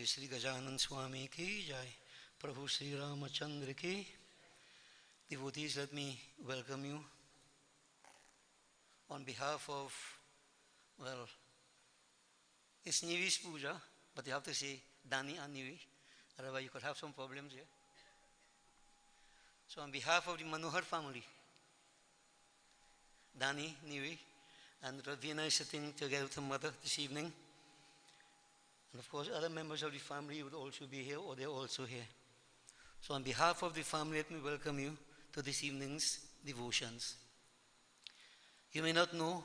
Shri Gajanan Swami ki jai. Prabhu Sri Ramachandra ki. Devotees, let me welcome you on behalf of, well, it's Nivi's puja, but you have to say Dani and Nivi, otherwise you could have some problems here. So on behalf of the Manohar family, Dani, Nivi, and Ravina is sitting together with her mother this evening. And of course, other members of the family would also be here, or they're also here. So on behalf of the family, let me welcome you to this evening's devotions. You may not know,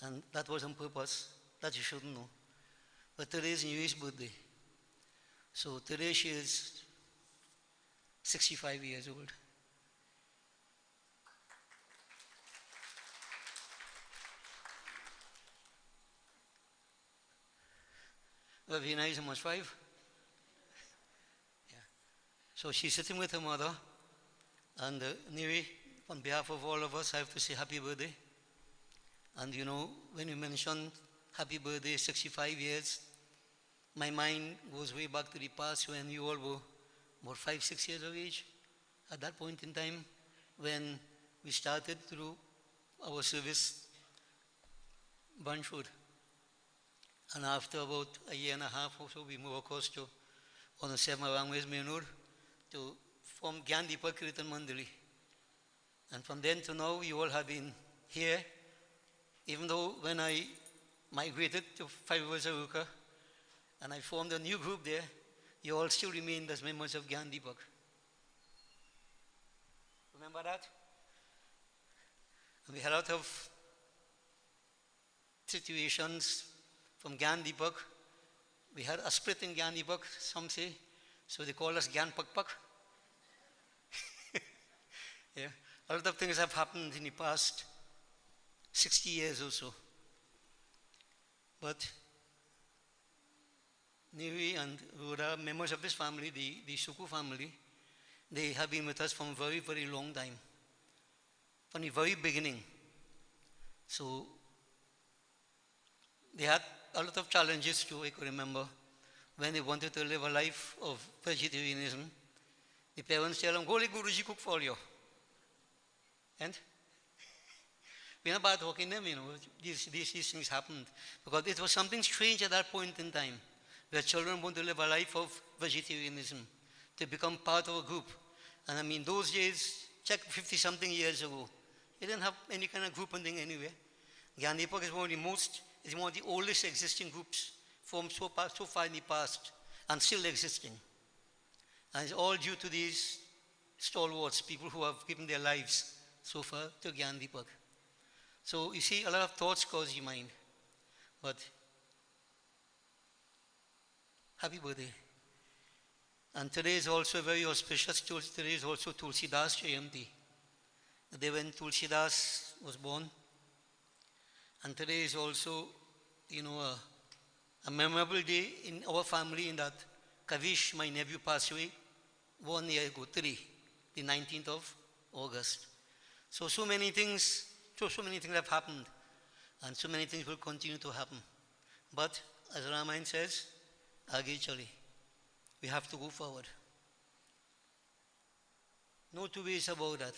and that was on purpose, that you shouldn't know, but today is Nivi's birthday. So today she is 65 years old. Ravina is almost 5. Yeah. So she's sitting with her mother, and Nivi, on behalf of all of us, I have to say happy birthday. And you know, when you mention happy birthday, 65 years, my mind goes way back to the past when you all were about 5, 6 years of age. At that point in time, when we started through our service, Banshwood. And after about a year and a half or so, we moved across to 107 West Main Road to form Gyan Deepak Kirtan Mandali. And from then to now, you all have been here. Even though when I migrated to 5 Vasaruka and I formed a new group there, you all still remained as members of Gyan Deepak. Remember that? And we had a lot of situations from Gyan Deepak. We had a split in Gyan Deepak, some say, so they call us Gyan Pak Pak. Yeah. A lot of things have happened in the past 60 years or so. But Nivi and Rhoda, members of this family, the Suku family, they have been with us from a very, very long time. From the very beginning. So they had a lot of challenges too, I could remember, when they wanted to live a life of vegetarianism. The parents tell them, go let Guruji cook for you. And we're not bad talking them, you know, these things happened. Because it was something strange at that point in time, where children want to live a life of vegetarianism, to become part of a group. And I mean, those days, check 50-something years ago, you didn't have any kind of group thing anywhere. Gyan Deepak is one of the oldest existing groups formed so far in the past and still existing. And it's all due to these stalwarts, people who have given their lives so far to Gyan Deepak. So you see, a lot of thoughts cross your mind. But happy birthday. And today is also very auspicious. Today is also Tulsidas Jayanti, the day when Tulsidas was born. And today is also, you know, a memorable day in our family in that Kavish, my nephew, passed away 1 year ago, the 19th of August. So many things have happened, and so many things will continue to happen. But as Ramayana says, Aage chale. We have to go forward. No two ways about that.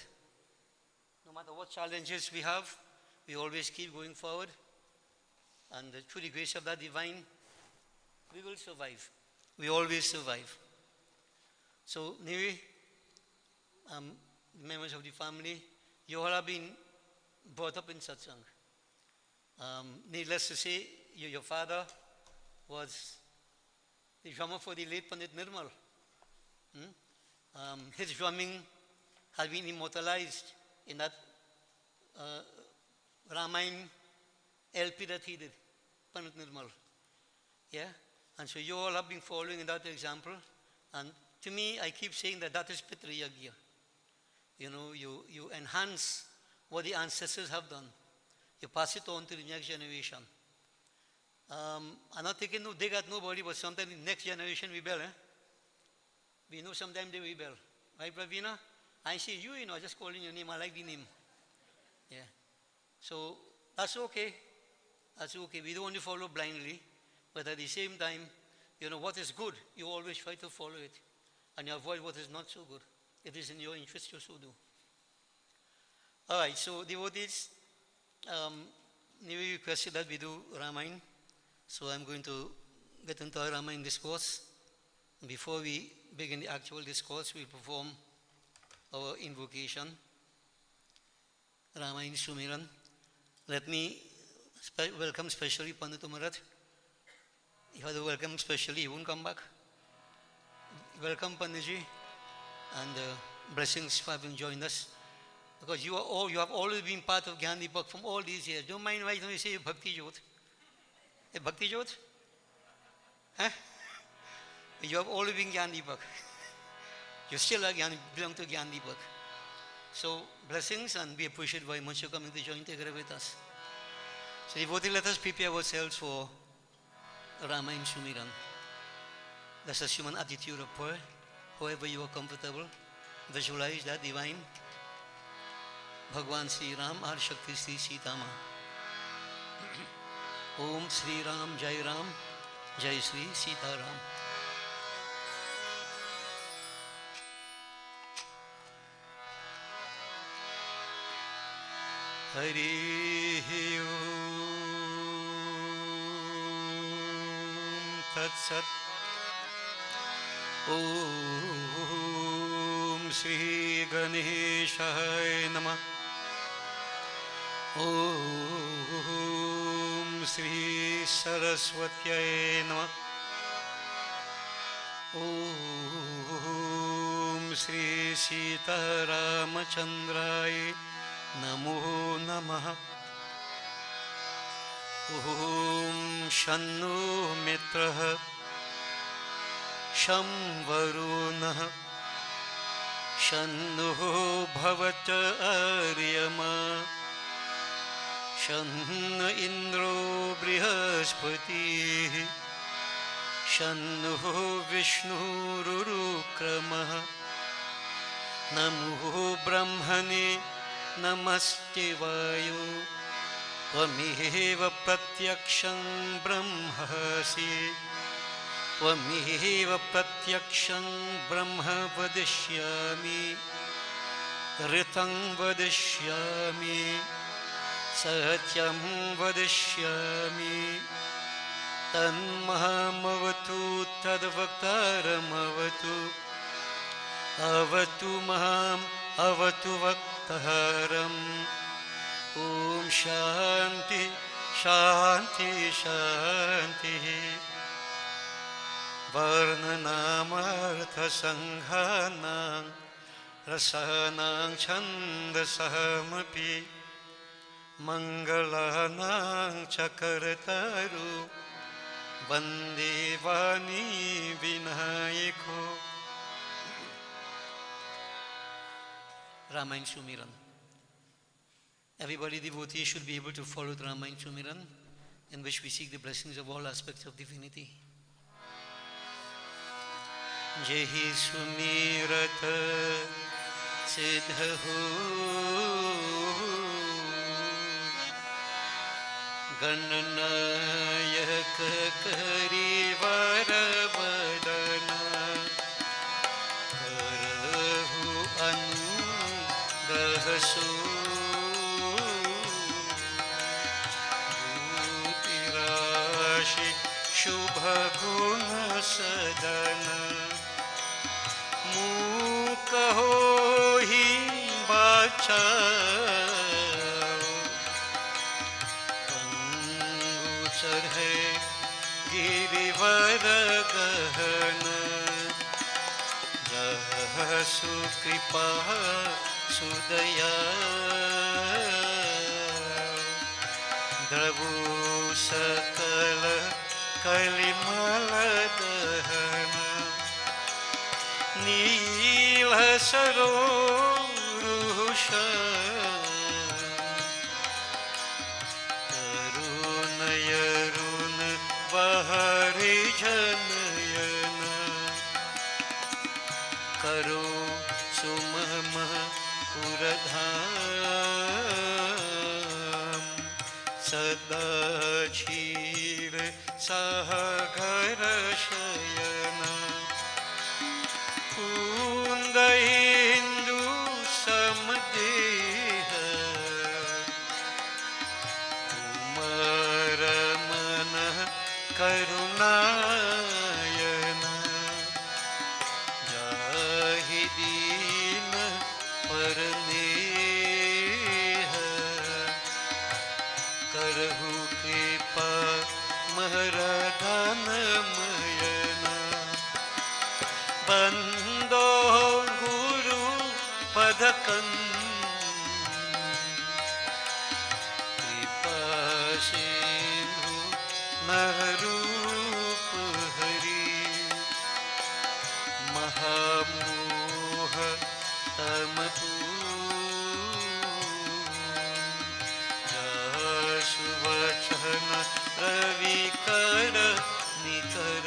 No matter what challenges we have, we always keep going forward. And through the grace of that divine, we will survive. We always survive. So, Nivi, members of the family, you all have been brought up in Satsang. Needless to say, your father was the drummer for the late Pandit Nirmal. His drumming has been immortalized in that Ramayana LP that he did, Pandit Nirmal. Yeah? And so you all have been following in that example. And to me, I keep saying that is Pitri Yagya. You know, you enhance what the ancestors have done. You pass it on to the next generation. I'm not taking no dig at nobody, but sometimes the next generation rebel. We know sometimes they rebel. Right, Pravina? I see you, you know, just calling your name. I like the name. Yeah. So that's okay. That's okay. We don't want to follow blindly. But at the same time, You know, what is good, you always try to follow it. And you avoid what is not so good. It is in your interest to so do. All right, so devotees, Nivi requested that we do Ramayana. So I'm going to get into our Ramayana discourse. Before we begin the actual discourse, we'll perform our invocation, Ramayana Sumiran. Let me welcome specially Pandit Umarat. If I do welcome specially, he won't come back. Welcome Panditji, and blessings for having joined us. Because you have always been part of Gyan Deepak from all these years. Don't mind why don't you say Bhakti Jyot? A Bhakti Jyot? Huh? You have always been Gyan Deepak. You still are belong to Gyan Deepak. So blessings, and we appreciate very much you coming to join together with us. So devotees, let us prepare ourselves for Ramayana Sumiran. Let's assume an attitude of prayer, however you are comfortable. Visualize that divine Bhagwan Sri Ram, Ar Shakti Sri Sita Ma. Om Sri Ram, Jai Sri Sita Ram. Hari Om Tat Sat. Om Sri Ganeshaya Namah. Om Sri Saraswatyaya Namah. Om Sri Sita Ramachandraya Namo Namaha. Om Shannu Mitraha Sham Varunaha Shannu Bhavata Aryama Shannu Indro Brihaspati Shannu Vishnu Rurukramaha Namo Brahmane Namaste Vayu Tvameva Pratyaksham Brahmasi Tvameva Pratyaksham Brahma Vadishyami Ritam Vadishyami Satyam Vadishyami Tanmahamavatu Tadvaktaramavatu Avatu Maham Avatu Vaktaram. Om Shanti Shanti Shanti. Varnanamartha Sanghanang Rasanang Chandasahamapi Mangalanang Chakartaru Vande Vani Vinayako. Ramayana Sumiran. Everybody devotee should be able to follow the Ramayana Sumiran, in which we seek the blessings of all aspects of divinity. Jehi Sumirata Siddhahu Gananayaka Karivaravadana Karahu Anugrahasu Bhutirashi Shubhaguna Sadana Mukaho hi bacha Panguchar hai girivara gahana Jahasu kripa sudaya Dravu sakala kalimala dahana Nila sarorusha Karunayaruna Vahari Janayana Karo Sumama Puradham Sadachir Sahagara Sindhu नहरूप Hari महामोह जासु वचन रवि कर निकर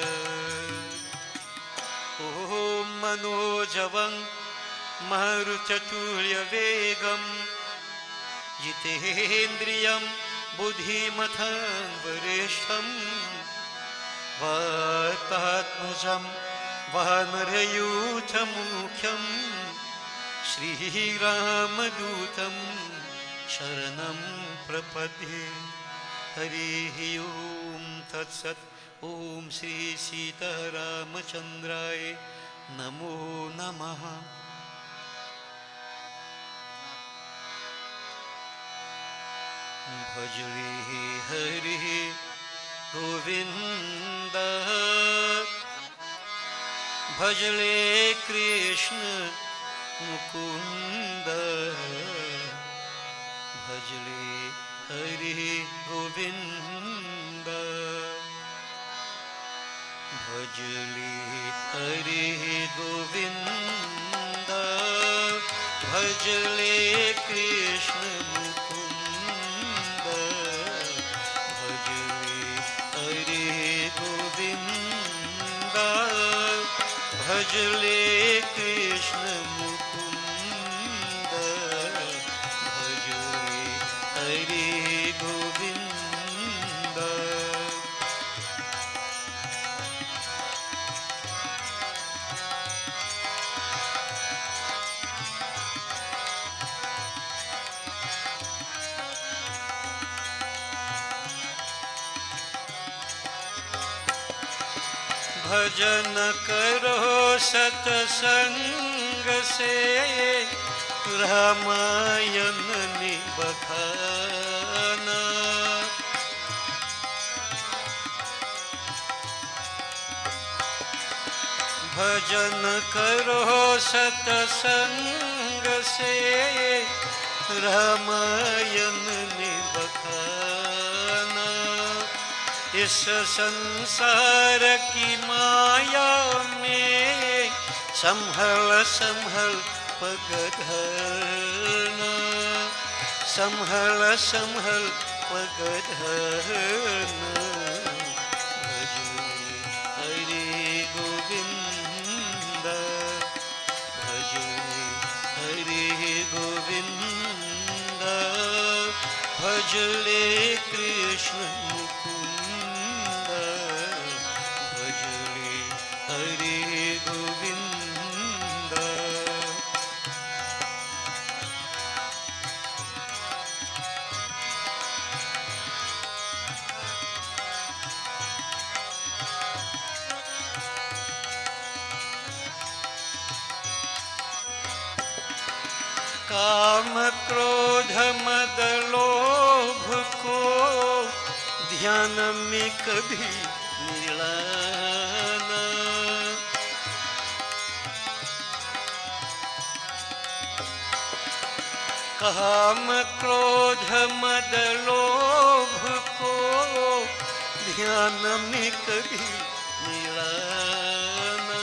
ओम मनोजवं मारुततुल्य वेगं जितेन्द्रियं बुद्धिमतं वरिष्ठं वातात्मजं वानरयूथमुख्यं श्रीरामदूतं शरणं प्रपद्ये हरिः ओं तत्सत् ओं श्री सीतारामचन्द्राय नमो नमः। भजले हरिः गोविन्द भजले कृष्ण मुकुन्द भजले हरिः गोविन्द भजले हरिः गोविन्द भजले कृष्ण मुकुन्द भजले हरिः गोविन्द भजले कृष्ण मुकुन्द भजले हरिः गोविन्द। भजन करो सतसंग से रामायण निबखाना भजन करो सतसंग से रामायण निबखाना इस संसार की माया में संभल संभल पग धरना संभल संभल पग धरना भजले हरि गोविंद भजले हरि गोविंद भजले कृष्ण मुकुंद भजले हरि गोविंद। काम क्रोध मद लोभ को ध्यान में कभी मिलाना काम क्रोध मद लोभ को ध्यान में कभी मिलाना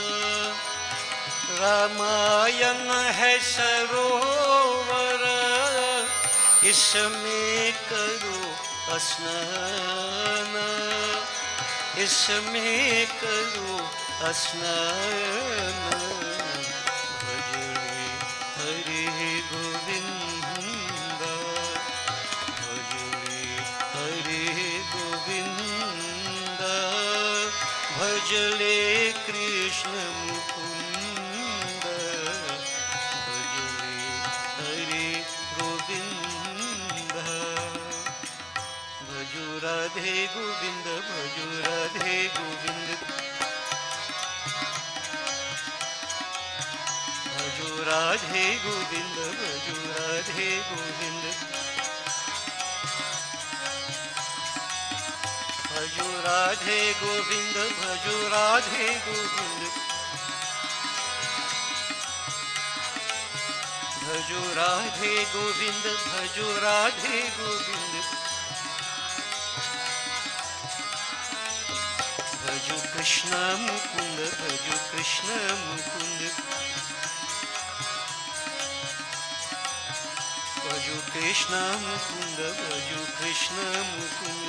रामायण है सरोवर इसमें करो स्नान इसमें करो स्नान भजले हरि गोविंद भजले हरि गोविंद भजले कृष्ण मुकुंद भजले हरि गोविंद भजो राधे गोविंद भजो राधे गोविंद भजो राधे गोविंद भजो राधे गोविंद भजो राधे गोविंद भजो राधे गोविंद भजो राधे गोविंद भजो राधे गोविंद भजो कृष्ण मुकुंद भजो कृष्ण मुकुंद भजो कृष्ण मुकुंद भजो कृष्ण मुकुंद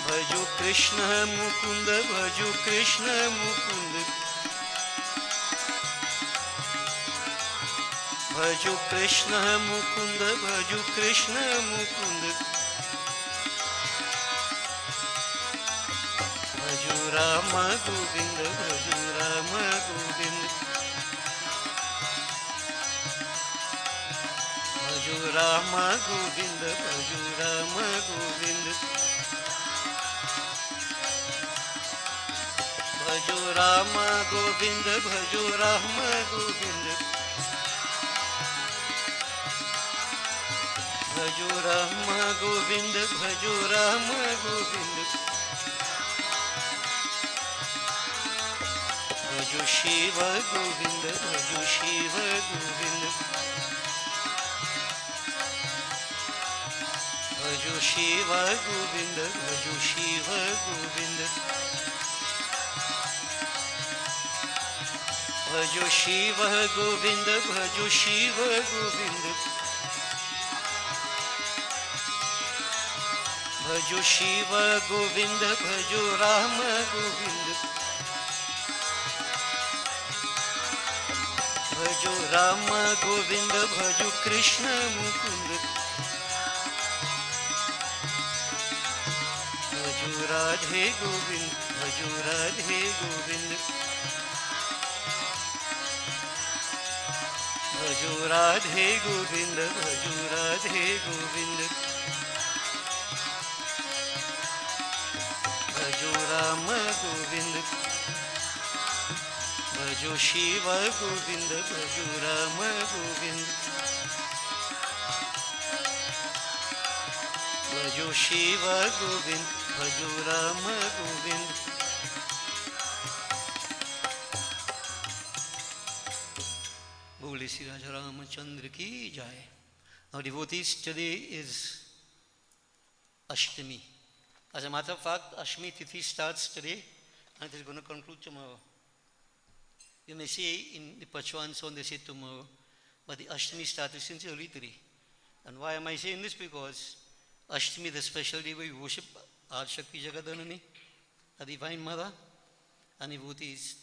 भजो कृष्ण मुकुंद भजो कृष्ण मुकुंद भजो कृष्ण मुकुंद भजो कृष्ण मुकुंद भजो राम गोविंद भजो राम गोविंद भजो राम गोविंद भजो राम गोविंद भजो राम गोविंद भजो राम गोविंद भजो राम गोविंद भजो राम गोविंद भजो शिव गोविंद भजो शिव गोविंद भजो शिव गोविंद भजो शिव गोविंद भजो शिव गोविंद भजो शिव गोविंद भजो शिव गोविंद भजो राम गोविंद भजो राम गोविंद भजो कृष्ण मुकुंद भजो राधे गोविंद भजो राधे गोविंद भजो राधे गोविंद भजो राधे गोविंद भजो राम गोविंद भजो शिव गोविंद भजो राम गोविंद भजो शिव गोविंद भजो राम गोविंद बोले श्री राजा रामचंद्र की जय. Now devotees, today is Ashtami. As a matter of fact, Ashtami Tithi starts today and it is going to conclude tomorrow. You may say in the Pachwan song they say tomorrow, but the Ashtami started since early today. And why am I saying this? Because Ashtami, the special day where we worship Adi Shakti Jagadanani, the Divine Mother, and devotees.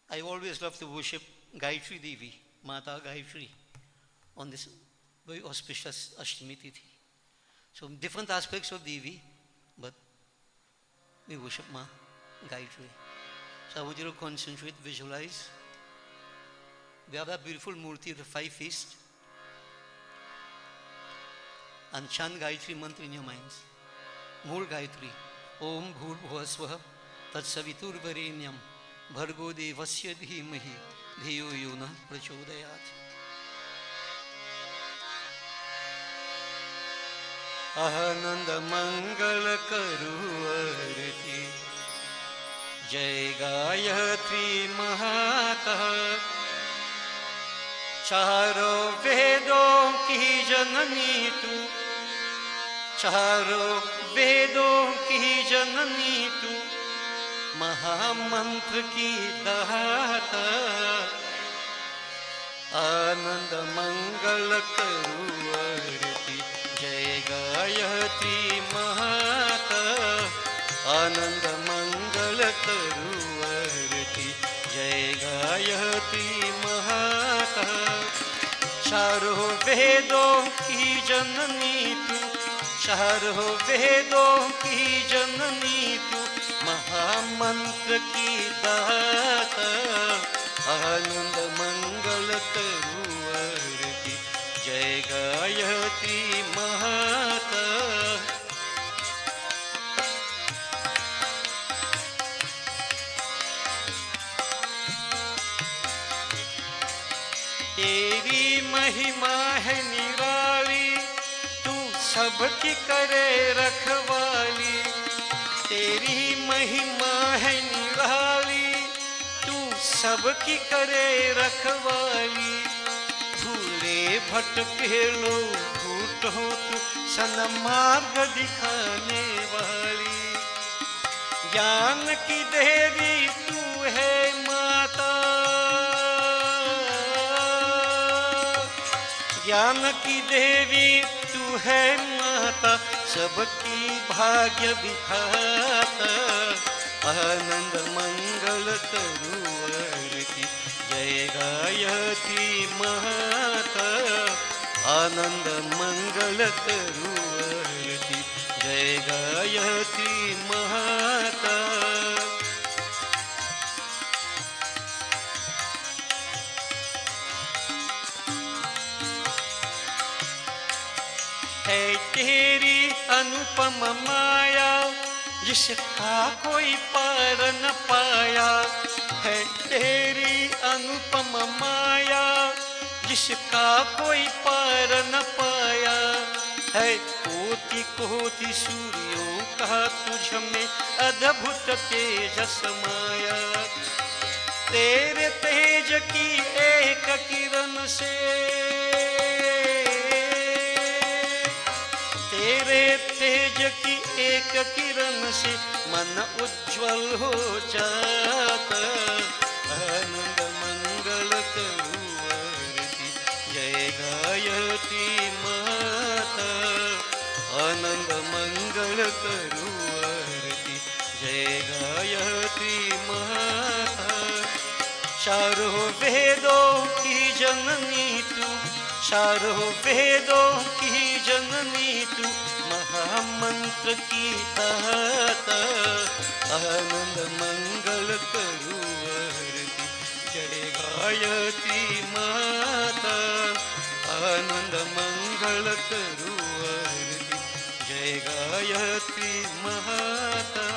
I always love to worship Gayatri Devi, Mata Gayatri, on this very auspicious Ashtami Tithi. So different aspects of Devi, but we worship Ma Gayatri. So I want you to concentrate, visualize. We have that beautiful Murti of the five feasts. And chant Gayatri mantra in your minds. More Gayatri. Om Bhur Bhuva Swaha Tat Savitur Varenyam Bhargo Devasya Dhimahi Dhiyo Yona Prachodayat. आनंद मंगल करू आरती जय गायत्री माता चारों वेदों की जननी तू चारों वेदों की जननी तू महामंत्र की दाता आनंद मंगल करू आरती जय गायत्री माता आनंद मंगल करू आरती जय गायत्री माता चारों वेदों की जननी तू चारों वेदों की जननी तू महामंत्र की दाता आनंद मंगल करू आरती जय गायत्री माता तेरी महिमा है निराली तू सबकी करे रखवाली तेरी महिमा है निराली तू सबकी करे रखवाली भूले भटके लोग भूत हो तू सन्मार्ग दिखाने वाली, ज्ञान की देवी तू है माता, ज्ञान की देवी तू है माता, सबकी भाग्य विधाता, आनंद मंगल तरुवरती, जय गायत्री माता, आनंद मंगल तरुवरती, जय गायत्री माता। है तेरी अनुपम माया, जिसका कोई पार न पाया, है तेरी अनुपम माया, जिसका कोई पार न पाया, है कोटि कोटि सूर्यों का तुझ में अद्भुत तेजस माया, तेरे तेज की एक किरण से, तेरे तेज की एक किरण से मन उज्ज्वल हो जाता, आनंद मंगल तरुवरती, जय गायत्री माता, आनंद मंगल तरुवरती, जय गायत्री माता। चारों वेदों की जननी तू, चारों वेदों की जननी तू, महामंत्र की दाता, आनंद मंगल तरुवरती, जय गायत्री माता, आनंद मंगल तरुवरती, जय गायत्री माता।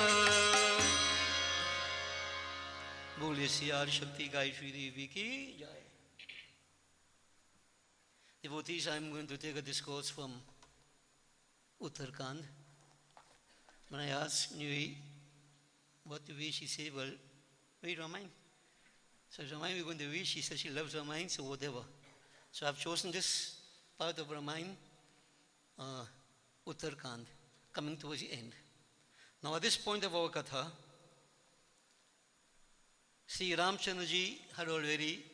बोलिए श्री आदि शक्ति गायत्री देवी की जय। Devotees, I am going to take a discourse from Uttarakhand. When I asked Nui what to read, she said, well, read Ramayana. So Ramayana we're going to read. She said she loves Ramayana, so whatever. So I've chosen this part of Ramayana, Uttarakhand, coming towards the end. Now at this point of our Katha, Sri Ramchandraji had already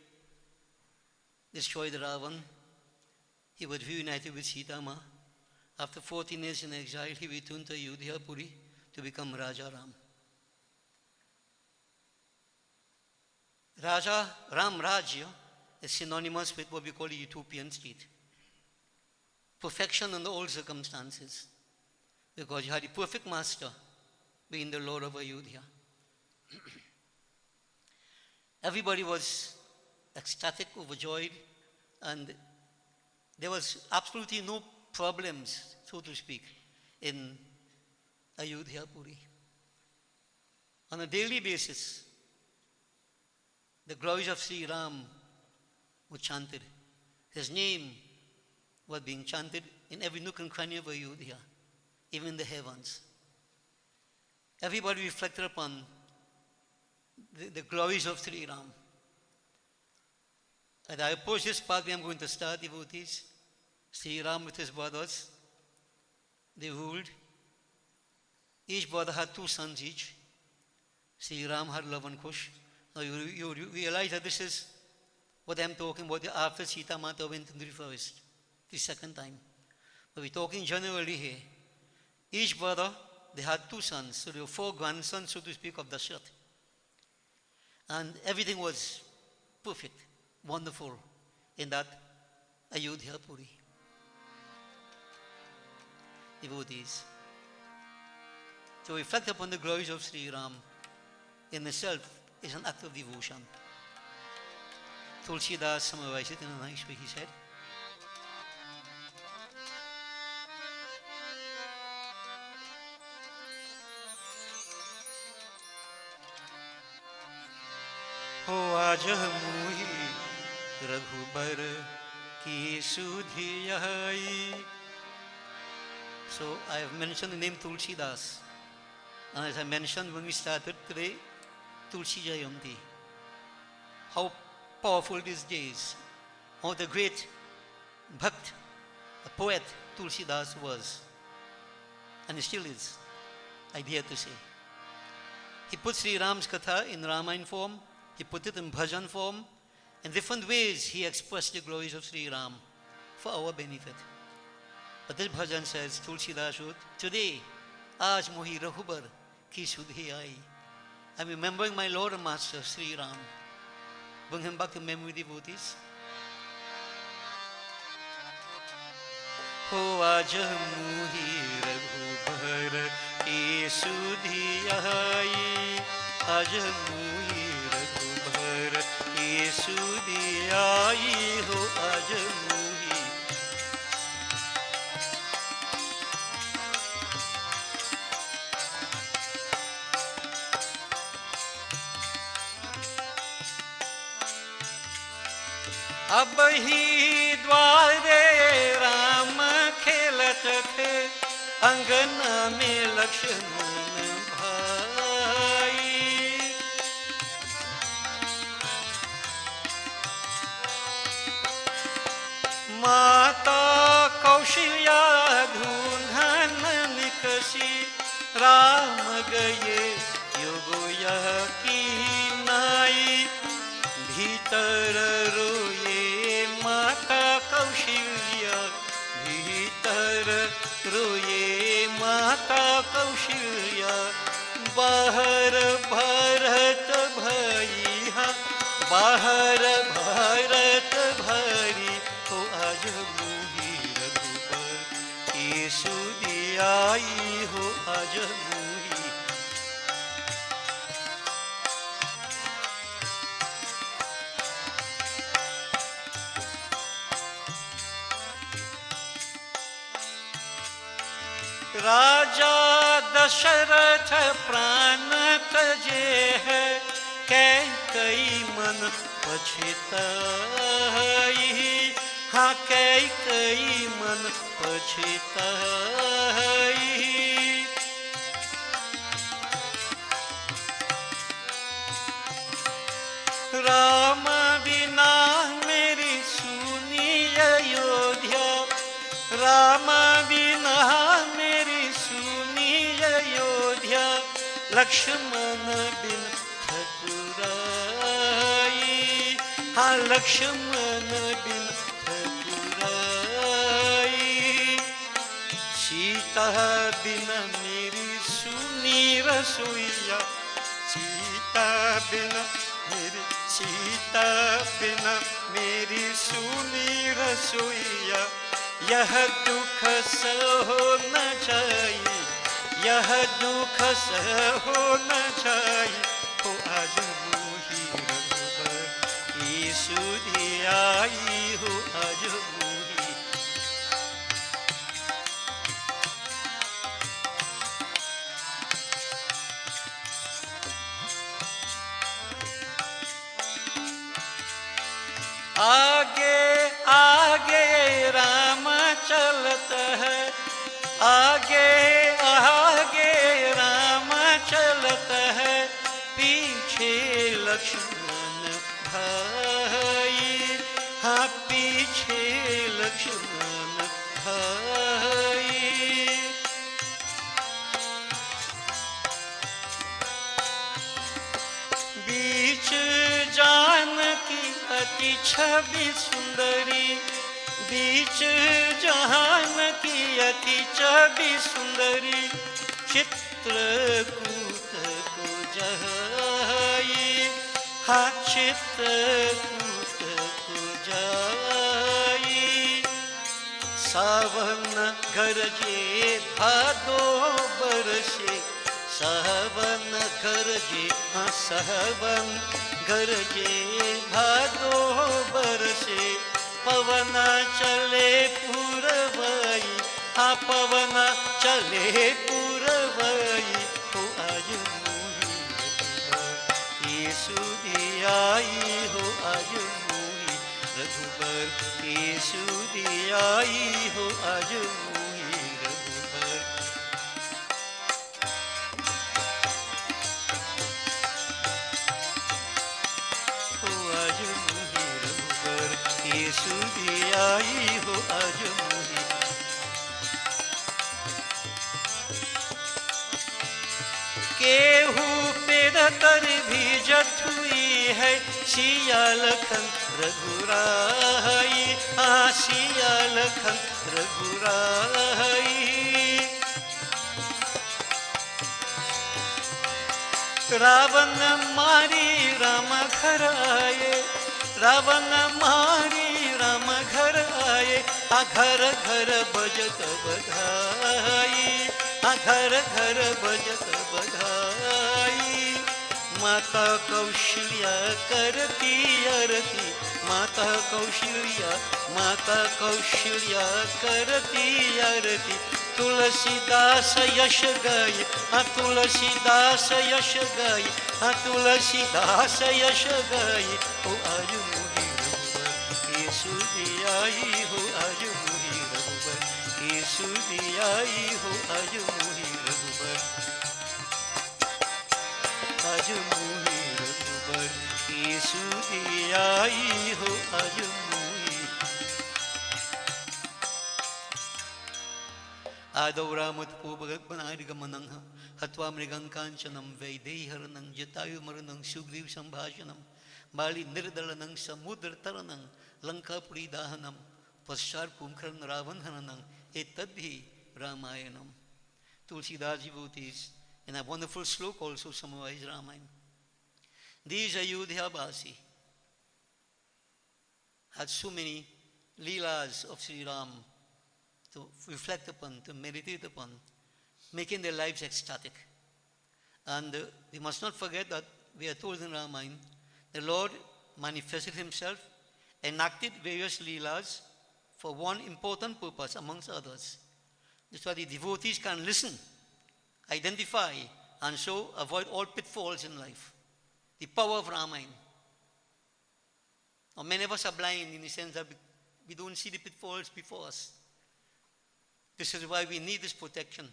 destroyed Ravan. He was reunited with Sita Ma. After 14 years in exile, he returned to Ayodhya Puri to become Raja Ram. Raja Ram Rajya is synonymous with what we call a utopian state. Perfection under all circumstances. Because you had the perfect master being the Lord of Ayodhya. Everybody was ecstatic, overjoyed, and there was absolutely no problems, so to speak, in Ayodhya Puri. On a daily basis, the glories of Sri Ram were chanted. His name was being chanted in every nook and cranny of Ayodhya, even in the heavens. Everybody reflected upon the glories of Sri Ram. As I approach this path where I'm going to start, devotees, Sri Ram with his brothers, they ruled. Each brother had 2 sons each. Sri Ram had Lavan Kush. Now you realize that this is what I'm talking about after Sita Mata went into the forest, the second time. But we're talking generally here. Each brother, they had 2 sons, so there were 4 grandsons, so to speak, of Dashrath. And everything was perfect, wonderful in that Ayodhya Puri. Devotees, to reflect upon the glories of Sri Ram in itself is an act of devotion. Tulsidas summarized it in a nice way, he said. हो आज मुहि रघुबर की सुधि आई. So I have mentioned the name Tulsidas. And as I mentioned when we started today, Tulsi Jayanti. How powerful these days. How the great Bhakt, a poet, Tulsidas was, and still is, I dare to say. He put Sri Ram's Katha in Ramayana form, he put it in bhajan form, in different ways he expressed the glories of Sri Ram for our benefit. But this bhajan says, Tulsidas wrote, today, aaj mohi rahubar ki sudhi aayi. I'm remembering my Lord and Master, Sri Ram. Bring him back to memory, devotees. Ho aaj mohi rahubar ki sudhi aayi. Aaj mohi rahubar ki sudhi aayi. Ho aaj mohi. अब ही द्वारे राम खेलत थे, अंगना में लक्ष्मण भाई। माता कौशल्या ढूंढन निकसी, राम गए योगोया की नाई। भीतर रोए माता कौशल्या, भीतर रोए माता कौशल्या। बाहर भरत भैया, बाहर भरत भरी। हो आज मोहि रघुबर की सुधि आई। हो आज मोहि। राजा दशरथ प्राण तजे है, कैकई मन पछताई। हाँ कैकई मन पछताई। राम बिना मेरी सुनी अयोध्या, राम बिना मेरी सुनी अयोध्या। लक्ष्मण बिन ठकुराई। हाँ लक्ष्मण बिन ठकुराई। सीता बिन मेरी सुनी रसोईया, सीता बिन मेरी, सीता बिन मेरी सुनी रसोईया। यह दुख सहो न जाई, यह दुख सहो न जाई। हो आज मोहि रघुबर की सुधि आई। हो आज मोहि। आगे आगे राम चलत है, आगे आगे राम चलत है। पीछे लक्ष्मण भाई। हाँ पीछे लक्ष्मण भाई। बीच जानकी अति छवि सुंदरी, बीच जानकी अति छवि सुंदरी। चित्रकूट को जाई। हाँ चित्रकूट को जाई। सावन गरजे भादो बरसे, सावन गरजे। हाँ सावन गरजे भादो बरसे। पवन चले पुरवाई। हाँ पवन चले पुरवाई। हो आज मोहि रघुबर की सुधि आई। हो आज मोहि रघुबर की सुधि आई। हो आज मोहि रघुबर। हो आज मोहि रघुबर की सुधि आई। हो आज मोहि। कर भीजत हुई है सिया लखन रघुराई, सिया लखन रघुराई। रावण मारी राम घर आए, रावण मारी राम घर आए, घर घर बजत बधाई, घर घर बजत बधाई। माता कौशल्या करती आरती, माता कौशल्या करती आरती। तुलसीदास यश गाई, तुलसीदास यश गाई, तुलसीदास यश गाई। हो आज मुही रघुबर येसु दियाई, हो आज मुही रघुबर येसु दियाई, हो आज मुही रघुबर, आज मुही रघुबर येसु दियाई, हो आज मुही। आदौ रामतपोबनादिगमनं हत्वा मृगं काञ्चनं वैदेहीहरणं जटायुमरणं सुग्रीव सम्भाषणं बाली निर्दलनं समुद्रतरणं लङ्कापुरीदाहनं पश्चात् कुम्भकर्ण रावण हननं एतद्धि रामायणं। Tulsidas devotees in a wonderful sloka also summarize Ramayana. These Ayodhya-basi had so many leelas of Sri Ram to reflect upon, to meditate upon, making their lives ecstatic. And we must not forget that we are told in Ramayana, the Lord manifested himself, enacted various leelas for one important purpose amongst others. That's why the devotees can listen, identify, and so avoid all pitfalls in life. The power of Ramayana. Now, many of us are blind in the sense that we don't see the pitfalls before us. This is why we need this protection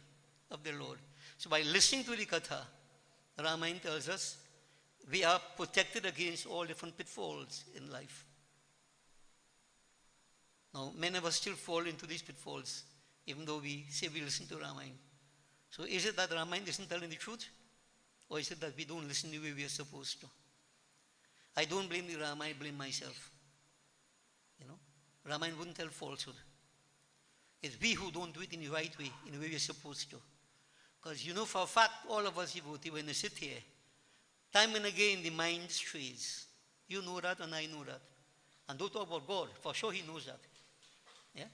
of the Lord. So by listening to the Katha, Ramayana tells us we are protected against all different pitfalls in life. Now, many of us still fall into these pitfalls, even though we say we listen to Ramayana. So is it that Ramayana isn't telling the truth? Or is it that we don't listen the way we are supposed to? I don't blame the Ramayana, I blame myself. You know, Ramayana wouldn't tell falsehood. It's we who don't do it in the right way, in the way we are supposed to. Because you know for a fact, all of us devotees, when we sit here, time and again the mind strays. You know that and I know that. And don't talk about God, for sure he knows that. Yeah?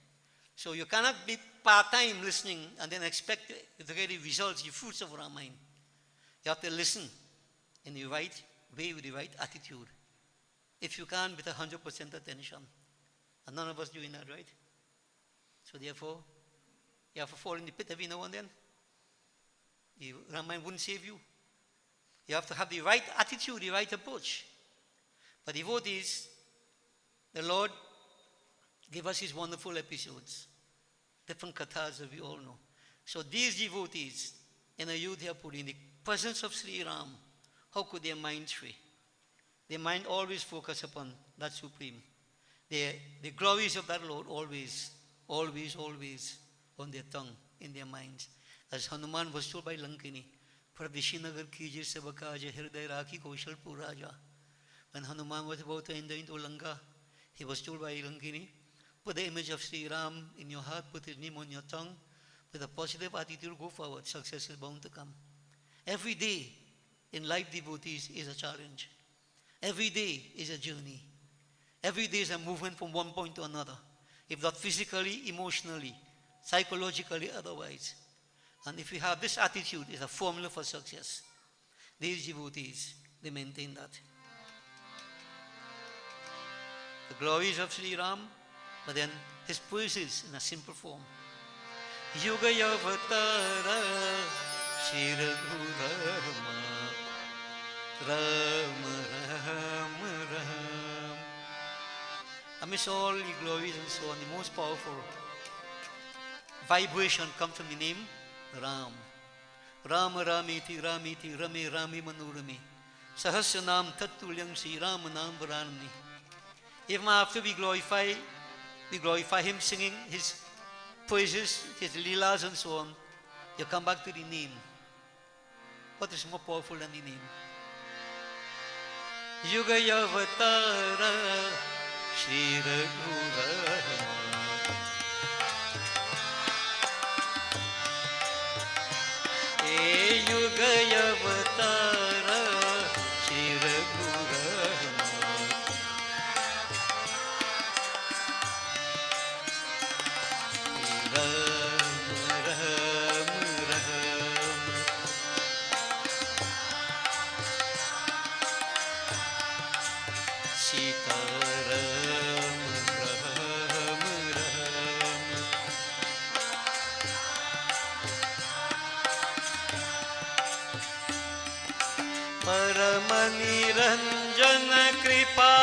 So you cannot be part-time listening and then expect to get the results, the fruits of Ramayana. You have to listen in the right way, with the right attitude. If you can, with 100% attention. And none of us doing that, right? So therefore, you have to fall in the pit every now and then. The Ramayana wouldn't save you. You have to have the right attitude, the right approach. But devotees, the Lord gave us his wonderful episodes, different kathas that we all know. So these devotees in Ayodhya Puri, in the presence of Sri Ram, how could their mind stray? Their mind always focus upon that Supreme. The glories of that Lord always, always, always on their tongue, in their minds. As Hanuman was told by Lankini, Pradeshinagar kije sabakaja hirday rakhi Kaushalpur Raja. When Hanuman was about to enter into Lanka, he was told by Lankini, put the image of Sri Ram in your heart, put his name on your tongue, with a positive attitude, go forward, success is bound to come. Every day in life, devotees, is a challenge. Every day is a journey. Every day is a movement from one point to another. If not physically, emotionally, psychologically, otherwise. And if we have this attitude, it's a formula for success. These devotees, they maintain that. The glories of Sri Ram, but then his praises in a simple form. Yuga Yavatara Shri Raghurama Rama Rama Ram. Amidst all the glories and so on, the most powerful vibration comes from the name Ram. Rama Ramiti Ramiti Rame Rami Manurami Sahasranam Tattulyam Sri Rama Nam Varanami. Even after we glorify him singing his praises, his leelas and so on, you come back to the name. What is more powerful than the name? युग अवतार श्री रघुराम। युग अवतार श्री रघुराम। राम राम राम सीता राम राम राम। परम निरंजन कृपा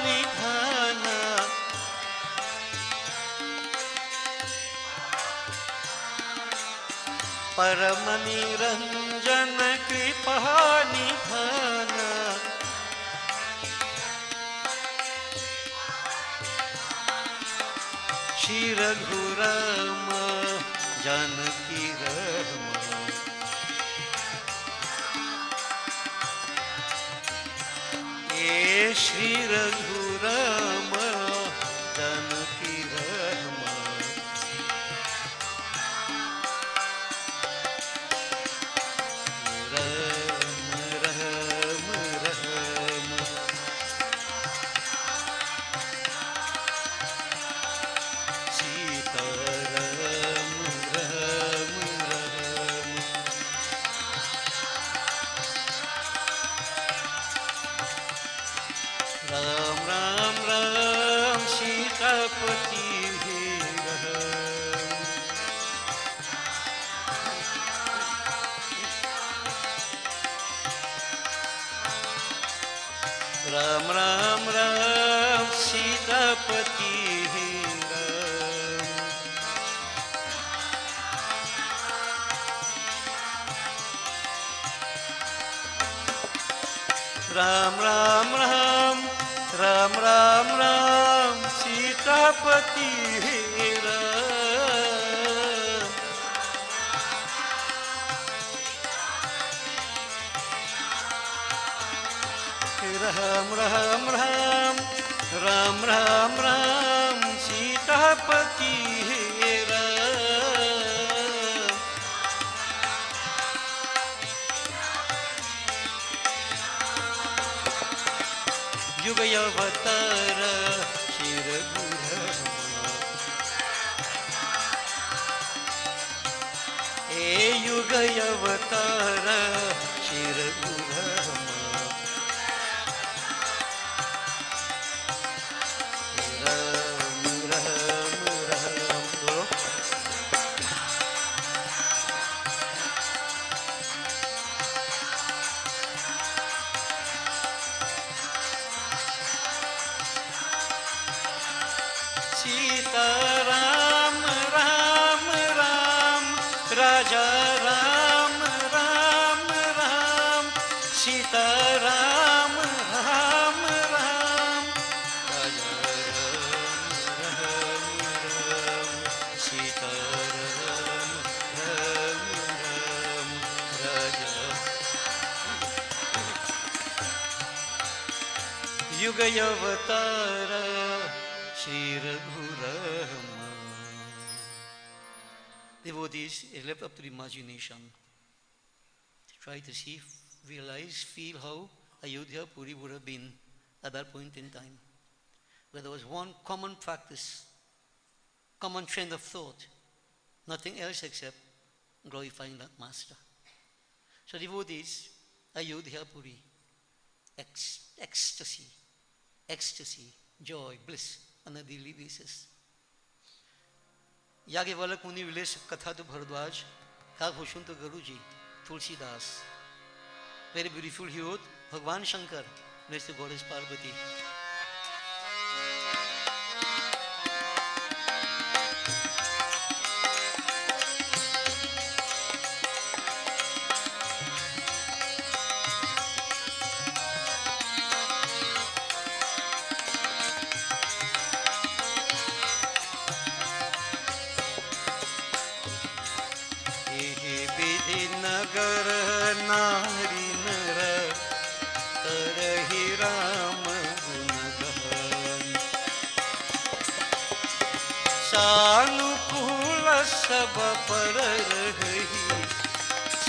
निधान। परम निरंजन कृपा निधान। श्री रघुराम जानकी राम। श्री रघुराम जानकी राम। राम राम राम सीता राम राम राम। राम राम राम सीतापति राम राम राम सीतापति राम राम राम राम राम राम सीतापति राम राम राम राम राम राम सीतापति युग अवतार श्री रघुराम। युग अवतार श्री रघुराम। राम राम राम सीता राम राम राम राजा राम राम राम सीता राम राम राम राजा राम राम सीता राम राम राम राजा। युग अवतार Shri Raghuram. Devotees, it's left up to the imagination to try to see, realize, feel how Ayodhya Puri would have been at that point in time, where there was one common practice, common trend of thought, nothing else except glorifying that master. So devotees, Ayodhya Puri, ecstasy, joy, bliss on a daily basis. Yajnavalkya मुनि Willis कथा तो भरद्वाज का घोषण तो गुरुजी Tulsidas. Very beautiful he wrote. Bhagwan Shankar blessed the goddess Parvati. नारी नर तरहि राम सानुकूल सब पर रही,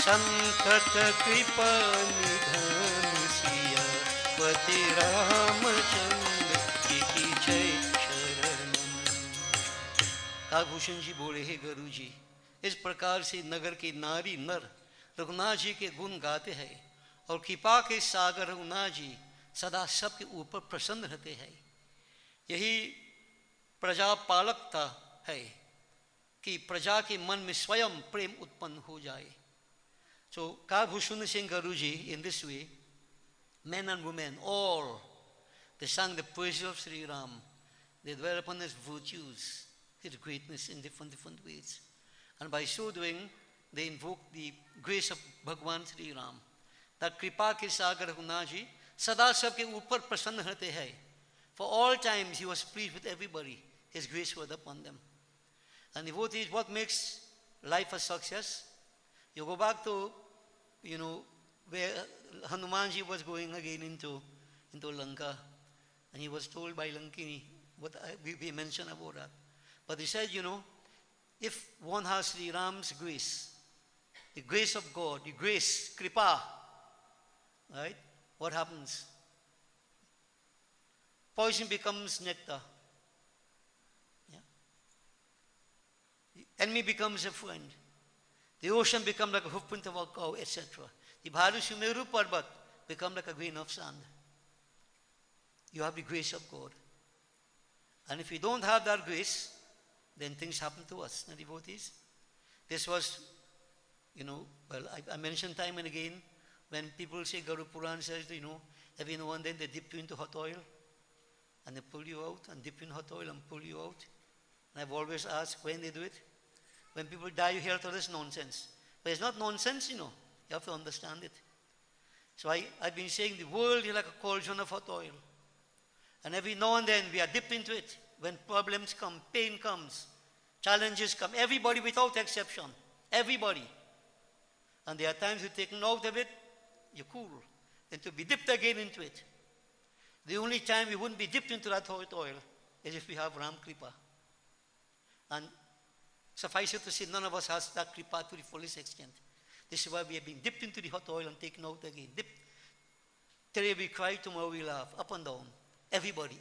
संकट कृपा निधन सियापति रामचंद्र की जय शरणम। काकभूषण जी बोले, हे गुरु जी, इस प्रकार से नगर के नारी नर रघुनाथ जी के गुण गाते हैं और कृपा के सागर रघुनाथ जी सदा सबके ऊपर प्रसन्न रहते हैं। यही प्रजा पालकता है कि प्रजा के मन में स्वयं प्रेम उत्पन्न हो जाए। So Kagbhushan Singh Guruji, in this way, men and women, all, they sang the praises of Sri Ram. They dwell upon his virtues, his greatness in different ways. And by so doing, they invoke the grace of Bhagwan Sri Ram. That Kripa ke Sagar Raghunath ji, Sada sabke upar prasanna रहते हैं. For all times he was pleased with everybody. His grace was upon them. And devotees, what makes life a success? You go back to, where Hanumanji was going again into Lanka, and he was told by Lankini, what we mentioned about that. But he said, if one has Sri Ram's grace, the grace of God, the grace, Kripa, right? What happens? Poison becomes nectar. Yeah? The enemy becomes a friend. The ocean becomes like a hoofprint of a cow, etc. The Bharu Sumeru Parbat become like a grain of sand. You have the grace of God. And if you don't have that grace, then things happen to us, the devotees. This was, I mentioned time and again, when people say, Garu Puran says, every now and then they dip you into hot oil, and they pull you out, and dip in hot oil and pull you out. And I've always asked when they do it. When people die, you hear all this nonsense. But it's not nonsense, you have to understand it. So I've been saying the world is like a cauldron of hot oil. And every now and then we are dipped into it. When problems come, pain comes, challenges come, everybody without exception, everybody. And there are times you're taken out of it, you're cool. Then to be dipped again into it. The only time we wouldn't be dipped into that hot oil is if we have Ram Kripa. And suffice it to say, none of us has that Kripa to the fullest extent. This is why we have been dipped into the hot oil and taken out again. Dipped. Today we cry, tomorrow we laugh, up and down. Everybody.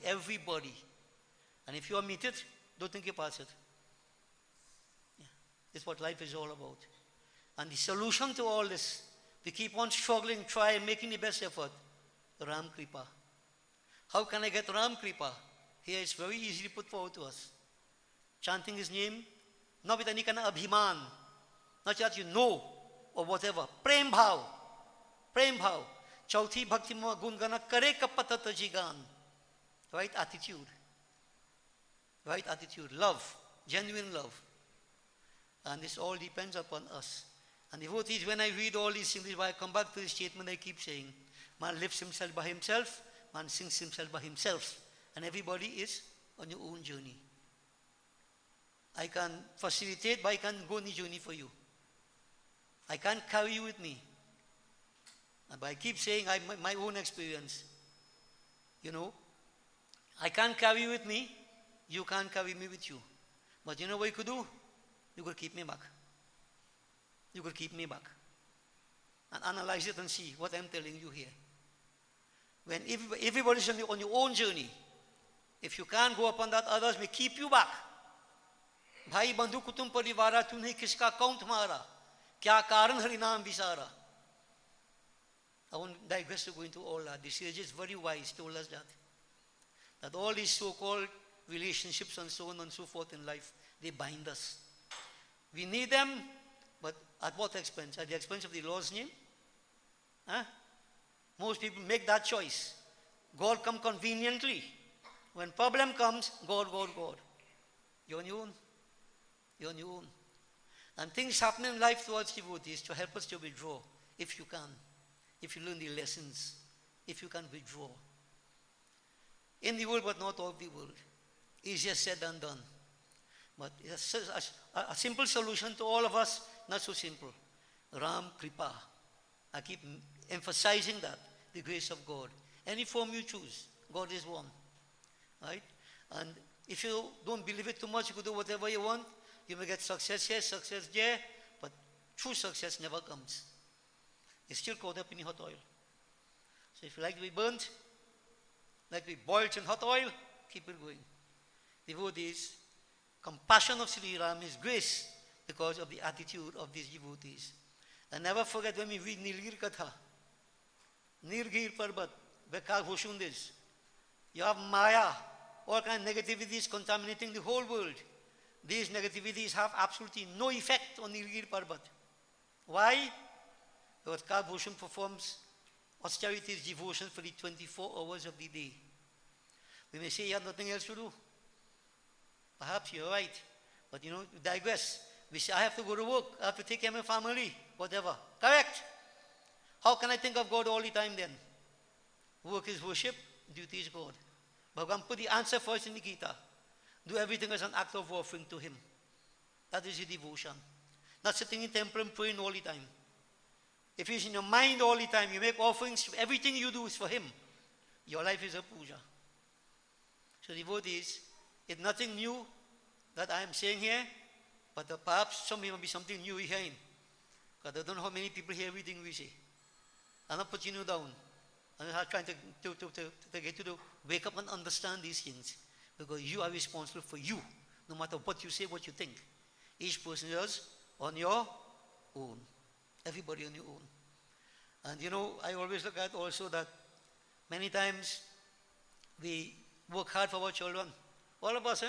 And if you omit it, don't think you pass it. Yeah. This is what life is all about. And the solution to all this, we keep on struggling, trying, making the best effort. Ram Kripa. How can I get Ram Kripa? Here it's very easily put forward to us. Chanting his name, not with any kind of abhiman, not that you know or whatever. Prem bhav. Chauthi bhakti ma gungana kare kapatata jigan. Right attitude. Love, genuine love. And this all depends upon us. And devotees, when I read all these things, this is why I come back to the statement I keep saying. Man lives himself by himself, man sings himself by himself. And everybody is on your own journey. I can facilitate, but I can't go on the journey for you. I can't carry you with me. But I keep saying my own experience. I can't carry you with me. You can't carry me with you. But you know what you could do? You could keep me back. And analyze it and see what I'm telling you here. When everybody's on your own journey, if you can't go upon that, others may keep you back. भाई बंधु कुटुंब परिवारा तूने किसका count मारा क्या कारण हरि नाम viscera. I won't digress to go into all that. The sage is very wise, told us that all these so-called relationships and so on and so forth in life, they bind us. We need them, but at what expense? At the expense of the Lord's name? Most people make that choice. God come conveniently. When problem comes, God. You're on your own. And things happen in life towards devotees to help us to withdraw, if you can. If you learn the lessons, if you can withdraw. In the world, but not of the world. Easier said than done. But a simple solution to all of us, not so simple. Ram Kripa. I keep emphasizing that, the grace of God. Any form you choose, God is one. Right? And If you don't believe it too much, you could do whatever you want. You may get success here, success there, but true success never comes. It's still caught up in hot oil. So if you like to be burnt, like to be boiled in hot oil, keep it going. Devotees, compassion of Sri Ram is grace because of the attitude of these devotees. And never forget when we read Nilgiri Katha, Nilgiri Parbat, where Kalbhushund is. You have Maya, all kind of negativities contaminating the whole world. These negativities have absolutely no effect on Nilgiri Parbat. Why? Because Kalbhushund performs austerities, devotion for the 24 hours of the day. We may say you have nothing else to do. Perhaps you're right. But you digress. We say, I have to go to work, I have to take care of my family, whatever. Correct. How can I think of God all the time then? Work is worship, duty is God. Bhagavan put the answer first in the Gita. Do everything as an act of offering to Him. That is your devotion. Not sitting in temple and praying all the time. If it's in your mind all the time, you make offerings, everything you do is for Him. Your life is a puja. So devotees, it's nothing new that I am saying here, but perhaps some may be something new hearing. Because I don't know how many people hear everything we say. I'm not putting you down. I'm not trying to get you to wake up and understand these things. Because you are responsible for you, no matter what you say, what you think. Each person is on your own. Everybody on your own. And I always look at also that many times we work hard for our children. All of us,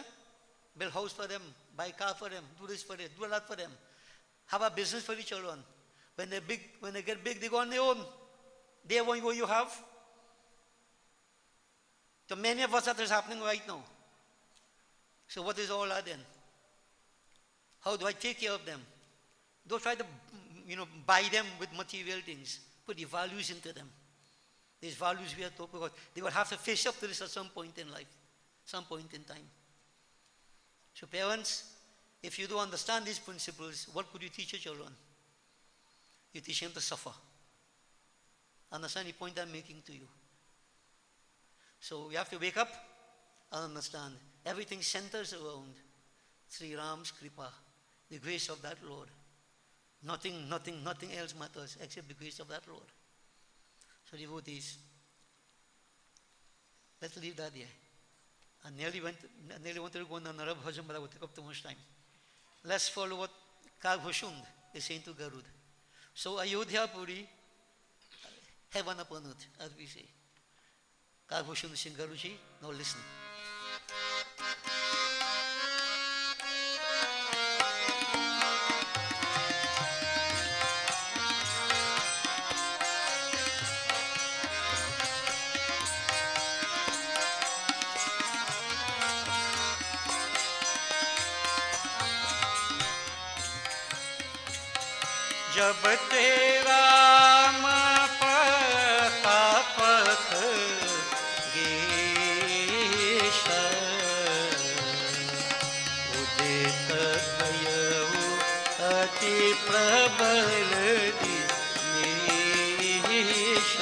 build house for them, buy car for them, do this for them, do that for them. Have a business for the children. When they get big, they go on their own. They want what you have. To many of us, that is happening right now. So what is all that then? How do I take care of them? Don't try to, buy them with material things. Put the values into them. These values we are talking about, they will have to face up to this at some point in life, some point in time. So parents, if you don't understand these principles, what could you teach your children? You teach them to suffer. Understand the point I'm making to you. So we have to wake up and understand. Everything centers around Sri Ram's Kripa, the grace of that Lord. Nothing else matters except the grace of that Lord. So devotees, let's leave that here. I nearly wanted to go on another bhajan, but I would take up too much time. Let's follow what Kalbhushund is saying to Garud. So Ayodhya Puri, heaven upon earth, as we say. Kalbhushund is saying, Garuji, now listen. जब तेरा पथ गेश उदित भयउ अति प्रबल दिनेश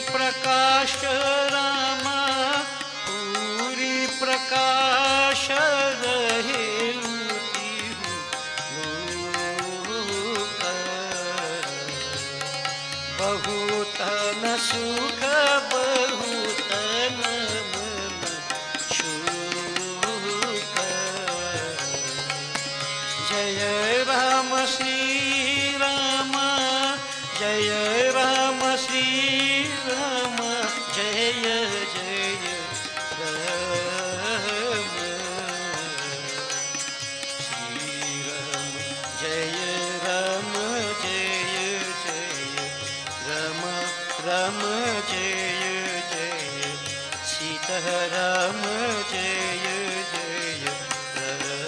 प्रकाश रामा पूरी प्रकाश रहे बहुत न सुख बहुत न मन सुख जय राम श्री राम जय राम श्री राम जय जय राम श्री राम जय राम जय जय राम राम जय जय सीता राम जय जय राम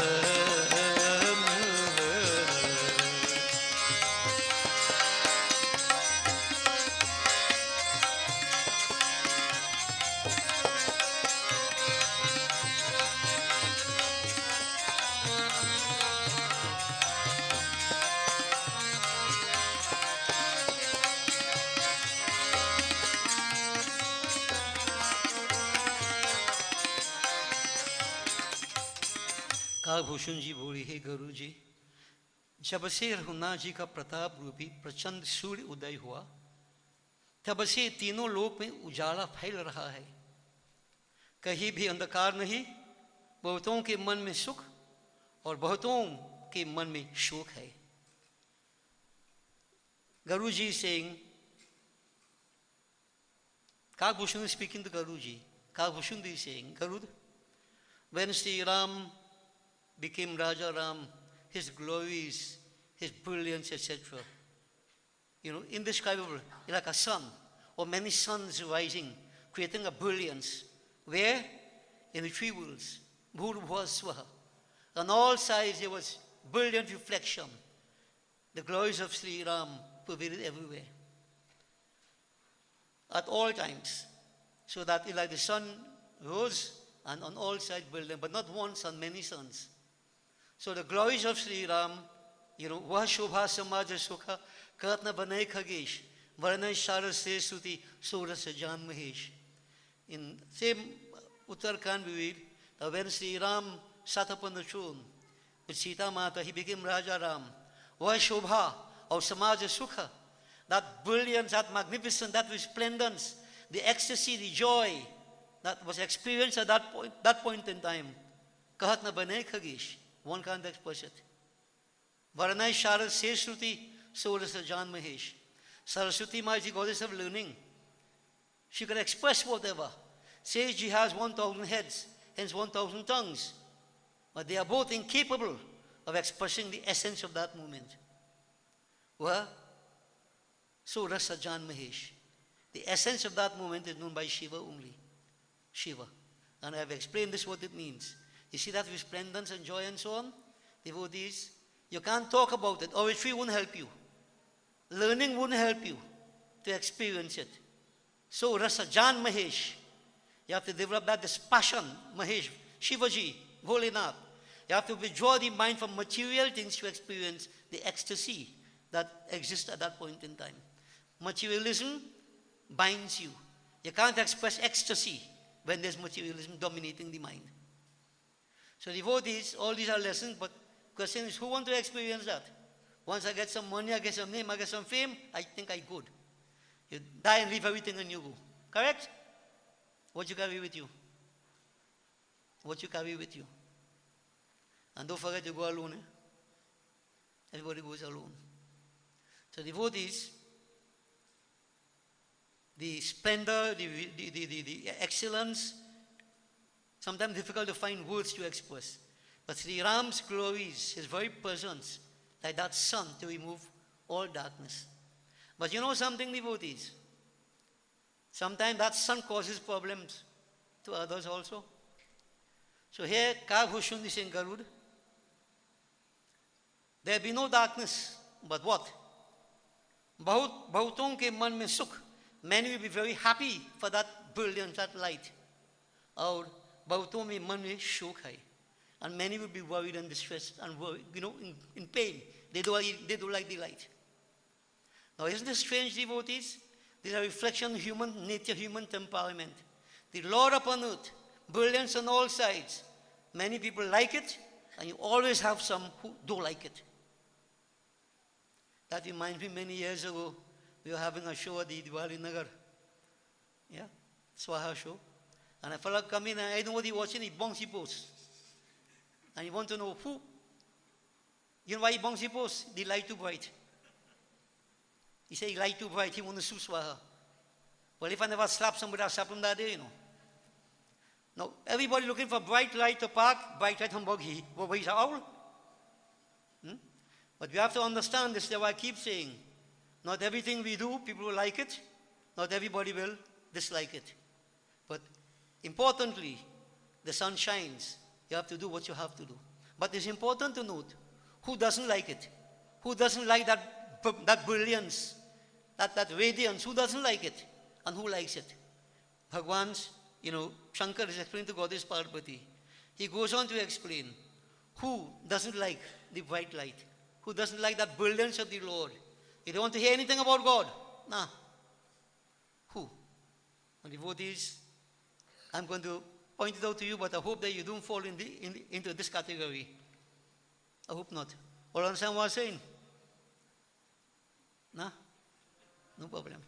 काभूषण जी बोली, हे गुरु जी, जब से रघुनाथ जी का प्रताप रूपी प्रचंड सूर्य उदय हुआ, तब से तीनों लोक में उजाला फैल रहा है। कहीं भी अंधकार नहीं, बहुतों के मन में सुख और बहुतों के मन में शोक है। Guruji is saying, Kagbhushan is speaking to Guruji. Kagbhushan is saying, Garud, when Sri Ram became Raja Ram, his glories, his brilliance, etc., indescribable, like a sun or many suns rising, creating a brilliance. Where? In the three worlds, Bhurabhuva Swaha. On all sides there was brilliant reflection. The glories of Sri Ram pervaded everywhere, at all times, so that like the sun rose and on all sides brilliant, but not one sun, many suns. So the glories of Sri Ram, Vah Shobha Samaja Sukha, Karatna Banai Khagesh, Varnai Shara Se Suti, Sura Sajan Mahesh. In same Uttarakhand we read that when Sri Ram sat upon the throne with Sita Mata, he became Raja Ram. Vah Shobha or Samaja Sukha, that brilliance, that magnificence, that resplendence, the ecstasy, the joy that was experienced at that point in time. Kahatna Banai Khagesh, one can't express it. Varanai Sharad Seshruti, Surasa Jan Mahesh. Saraswati Ma is the goddess of learning. She can express whatever. Says she has 1,000 heads, hence 1,000 tongues. But they are both incapable of expressing the essence of that moment. Well, so Rasa Jan Mahesh. The essence of that moment is known by Shiva only. Shiva. And I have explained this what it means. You see that resplendence and joy and so on? Devotees, you can't talk about it. Oratory won't help you. Learning won't help you to experience it. So Rasa Jan Mahesh. You have to develop that, this passion, Mahesh, Shivaji, Bholenath. You have to withdraw the mind from material things to experience the ecstasy that exists at that point in time. Materialism binds you. You can't express ecstasy when there's materialism dominating the mind. So devotees, all these are lessons, but question is, who want to experience that? Once I get some money, I get some name, I get some fame, I think I good. You die and leave everything and you go. Correct? What you carry with you? What you carry with you? And don't forget to go alone. Everybody goes alone. So devotees, the splendor, the excellence, sometimes difficult to find words to express. But Sri Ram's glories, his very presence, like that sun to remove all darkness. But you know something, devotees? Sometimes that sun causes problems to others also. So here, Kagbhushan is saying, Garud, there be no darkness, but what? Bahutong ke man mein sukh. Many will be very happy for that brilliance, that light. Or bahutong mein man mein shok hai. And many will be worried and distressed and worried, in pain. They don't like the light. Now isn't this strange, devotees? This is a reflection of human nature, human temperament. The Lord upon earth, brilliance on all sides. Many people like it, and you always have some who don't like it. That reminds me, many years ago, we were having a show at the Diwali Nagar. Yeah, SWAHA show. And a fellow come in, and I know what he watching, he bongs, he posts. And you want to know who? You know why he bongs, he posts? The light too bright. He said, he light too bright, he want to sue SWAHA. Well, if I never slap somebody, I'll slap him that day, Now, everybody looking for bright light to park, bright light Hamburgi. Well, he's an owl. But we have to understand this, that I keep saying, not everything we do, people will like it. Not everybody will dislike it. But importantly, the sun shines. You have to do what you have to do. But it's important to note, who doesn't like it? Who doesn't like that brilliance, that radiance? Who doesn't like it? And who likes it? Bhagwan's, Shankar is explaining to Goddess Parvati. He goes on to explain, who doesn't like the bright light? Who doesn't like that brilliance of the Lord? You don't want to hear anything about God? Nah. Who? And devotees, I'm going to point it out to you, but I hope that you don't fall into this category. I hope not. All understand what I'm saying? No? No problem.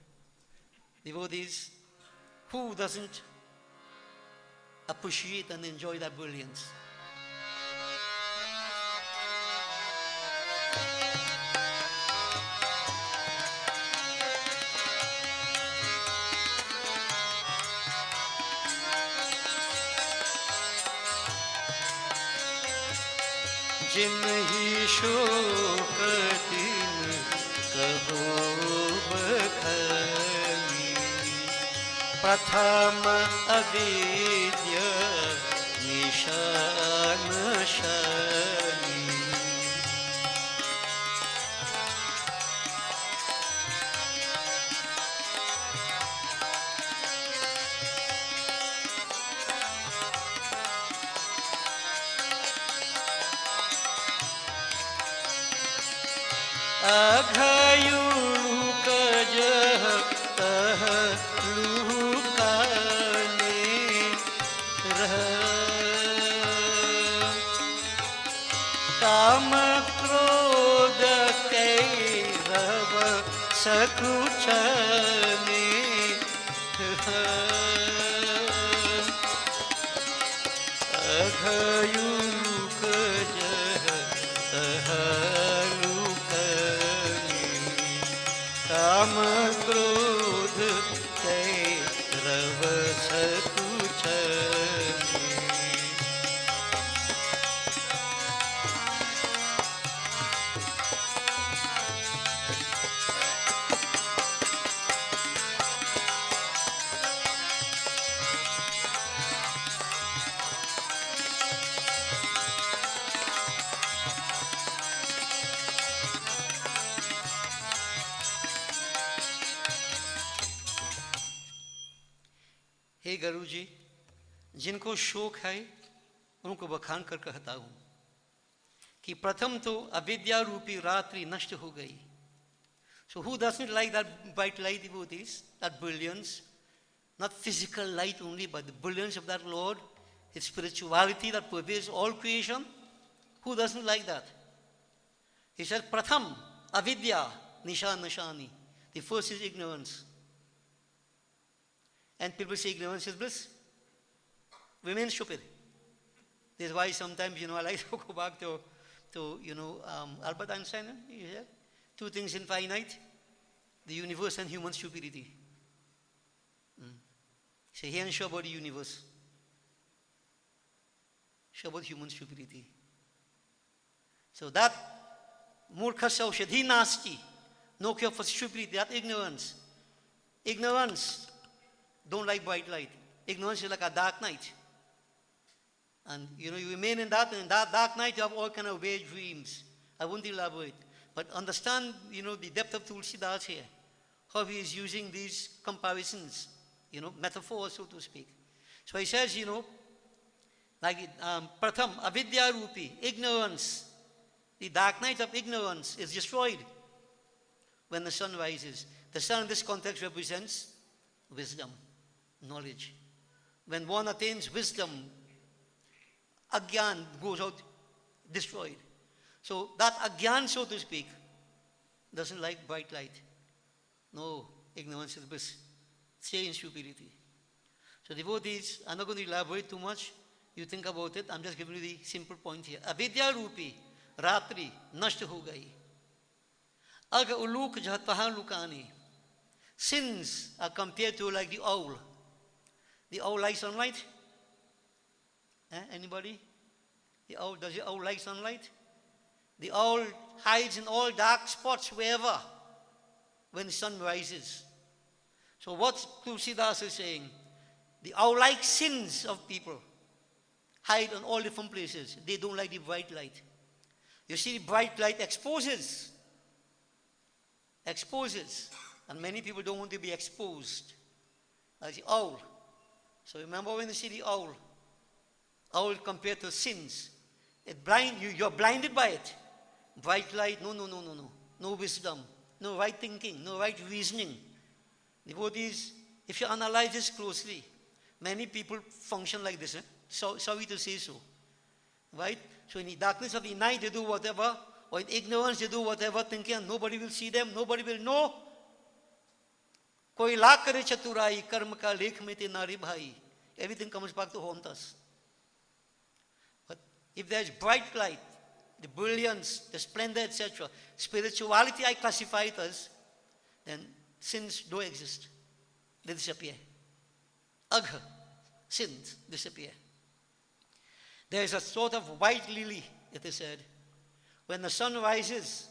Devotees, who doesn't appreciate and enjoy that brilliance? जिन्हि शोक तिन कहो बखानी प्रथम अविद्य निशान शानी अघयुक जह तह लुकाने रह काम क्रोध कैरव सकुचने अघयुक जह तह काम क्रोध कैरव सकुचने हे गुरु जी, जिनको शोक है उनको बखान कर कहता हूँ कि प्रथम तो अविद्या रूपी रात्रि नष्ट हो गई. So who doesn't like that bright light devotees, that brilliance, not physical light only, but the brilliance of that Lord, His spirituality that pervades all creation? Who doesn't like that? He said, Pratham, avidya, nisha nashani. The first is ignorance. And people say ignorance is bliss. Remain stupid. This is why sometimes, I like to go back to Albert Einstein. He said, two things infinite, the universe and human stupidity. So he ain't sure about the universe. Sure about human stupidity. So that murkha saushadhi nasti, no cure for stupidity, that ignorance. Ignorance don't like bright light. Ignorance is like a dark night. And you remain in that dark night, you have all kind of vague dreams. I won't elaborate. But understand, the depth of Tulsidas here. How he is using these comparisons, metaphors, so to speak. So he says, Pratham, avidya rupi, ignorance. The dark night of ignorance is destroyed when the sun rises. The sun in this context represents wisdom, knowledge. When one attains wisdom, agyan goes out destroyed. So that agyan, so to speak, doesn't like bright light. No, ignorance is bliss. Stay in stupidity. So devotees, I'm not going to elaborate too much. You think about it. I'm just giving you the simple point here. Avidya rupi, ratri, nashta ho gayi. Aga uluk jataha lukani. Sins are compared to like the owl. The owl likes sunlight? Anybody? Does the owl like sunlight? The owl hides in all dark spots wherever when the sun rises. So what Tulsidas is saying, the owl likes sins of people. Hide in all different places. They don't like the bright light. You see, the bright light exposes. And many people don't want to be exposed. Like the owl. So remember when you see the owl compared to sins, you're blinded by it. Bright light, no. No wisdom, no right thinking, no right reasoning. Devotees, if you analyze this closely, many people function like this. So, sorry to say so. Right? So in the darkness of the night they do whatever, or in ignorance they do whatever, thinking nobody will see them, nobody will know. Koi lakh kare chaturai, karma ka lekh mein te nari bhai. Everything comes back to haunt us. But if there is bright light, the brilliance, the splendor, etc., spirituality I classify it as, then sins don't exist. They disappear. Agha, sins disappear. There is a sort of white lily, it is said. When the sun rises,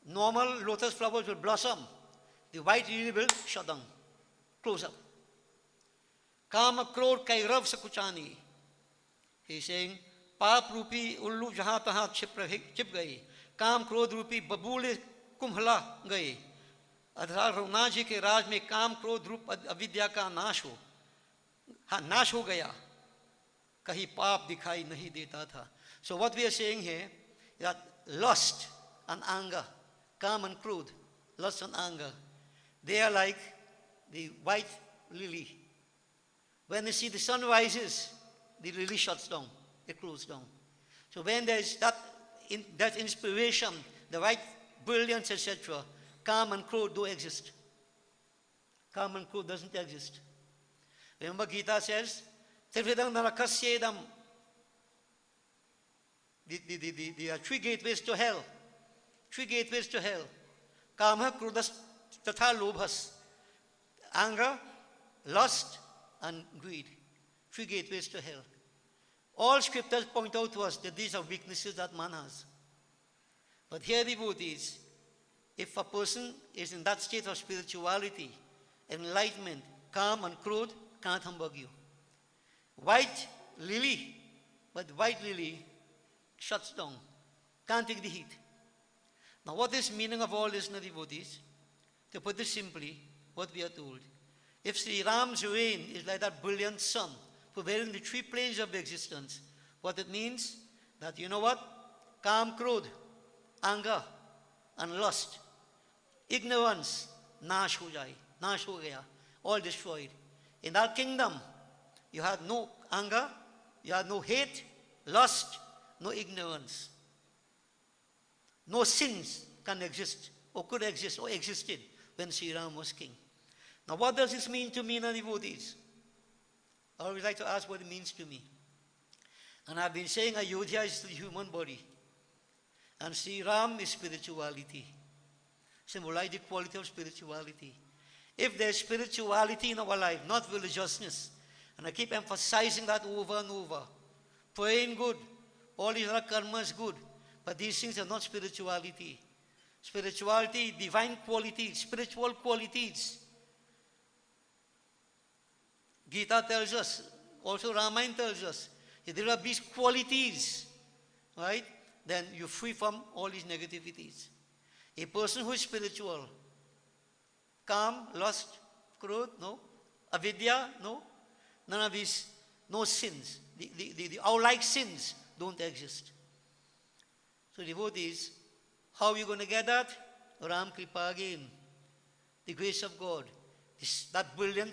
normal lotus flowers will blossom. The white lily will shut down, close up. Kama krodh kairav sakuchani. He's saying, पाप रूपी उल्लू जहां तहां छिप गए, काम क्रोध रूपी बबूले कुम्हला गए। अर्थात रघुनाथ जी के राज में काम क्रोध रूप अविद्या का नाश हो, हाँ नाश हो गया, कहीं पाप दिखाई नहीं देता था। So what we are saying here is that lust and anger, काम and क्रोध, lust and anger, they are like the white lily. When you see the sun rises, the lily shuts down. It closed down. So when there is that inspiration, the right brilliance, etc., calm and crodh don't exist. Calm and crodh doesn't exist. Remember Gita says, Trividam Narakasyedam. There are three gateways to hell. Three gateways to hell. Kama, Krodhas, Tatha, Lobhas. Anger, lust, and greed. Three gateways to hell. All scriptures point out to us that these are weaknesses that man has. But here the word is, if a person is in that state of spirituality, enlightenment, calm and crodh can't humbug you. White lily, but white lily shuts down, can't take the heat. Now what is meaning of all this, devotees? To put this simply, what we are told. If Sri Ram's reign is like that brilliant sun, prevailing the three planes of existence, what it means, that you know what? Kam, krodh, anger, and lust, ignorance, nash ho jai, nash ho gaya, all destroyed. In that kingdom, you had no anger, you had no hate, lust, no ignorance. No sins can exist, or could exist, or existed when Sri Ram was king. Now what does this mean to me, devotees? I always like to ask what it means to me. And I've been saying Ayodhya is the human body. And Sri Ram is spirituality. Symbolize the quality of spirituality. If there's spirituality in our life, not religiousness, and I keep emphasizing that over and over, praying good, all these other karmas good, but these things are not spirituality. Spirituality, divine qualities, spiritual qualities. Gita tells us, also Ramayana tells us, if there are these qualities, right, then you're free from all these negativities. A person who is spiritual, calm, lust, krodh, no, avidya, no, none of these, no sins. The our-like sins don't exist. So devotees, how are you going to get that? Ram Kripa again, the grace of God, that brilliant,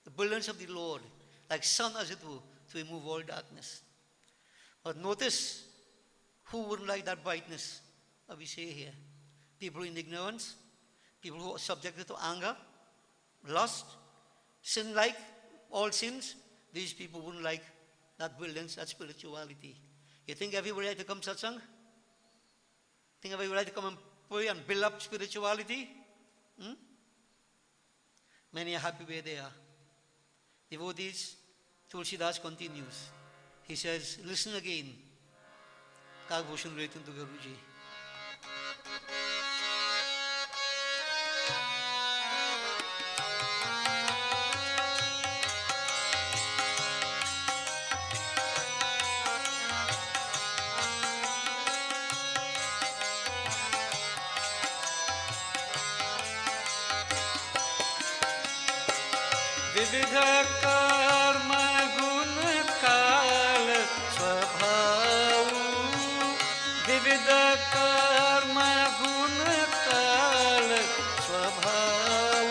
the brilliance of the Lord, like sun as it were, to remove all darkness. But notice, who wouldn't like that brightness? What we say here. People in ignorance, people who are subjected to anger, lust, sin like all sins, these people wouldn't like that brilliance, that spirituality. You think everybody like to come satsang? Think everybody like to come and pray and build up spirituality? Many are happy where they are. Devotees, Tulsidas continues. He says, listen again. Kagbhushan relating to Guruji. विविध कर्म गुण काल स्वभाव, विविध कर्म गुण काल स्वभाव,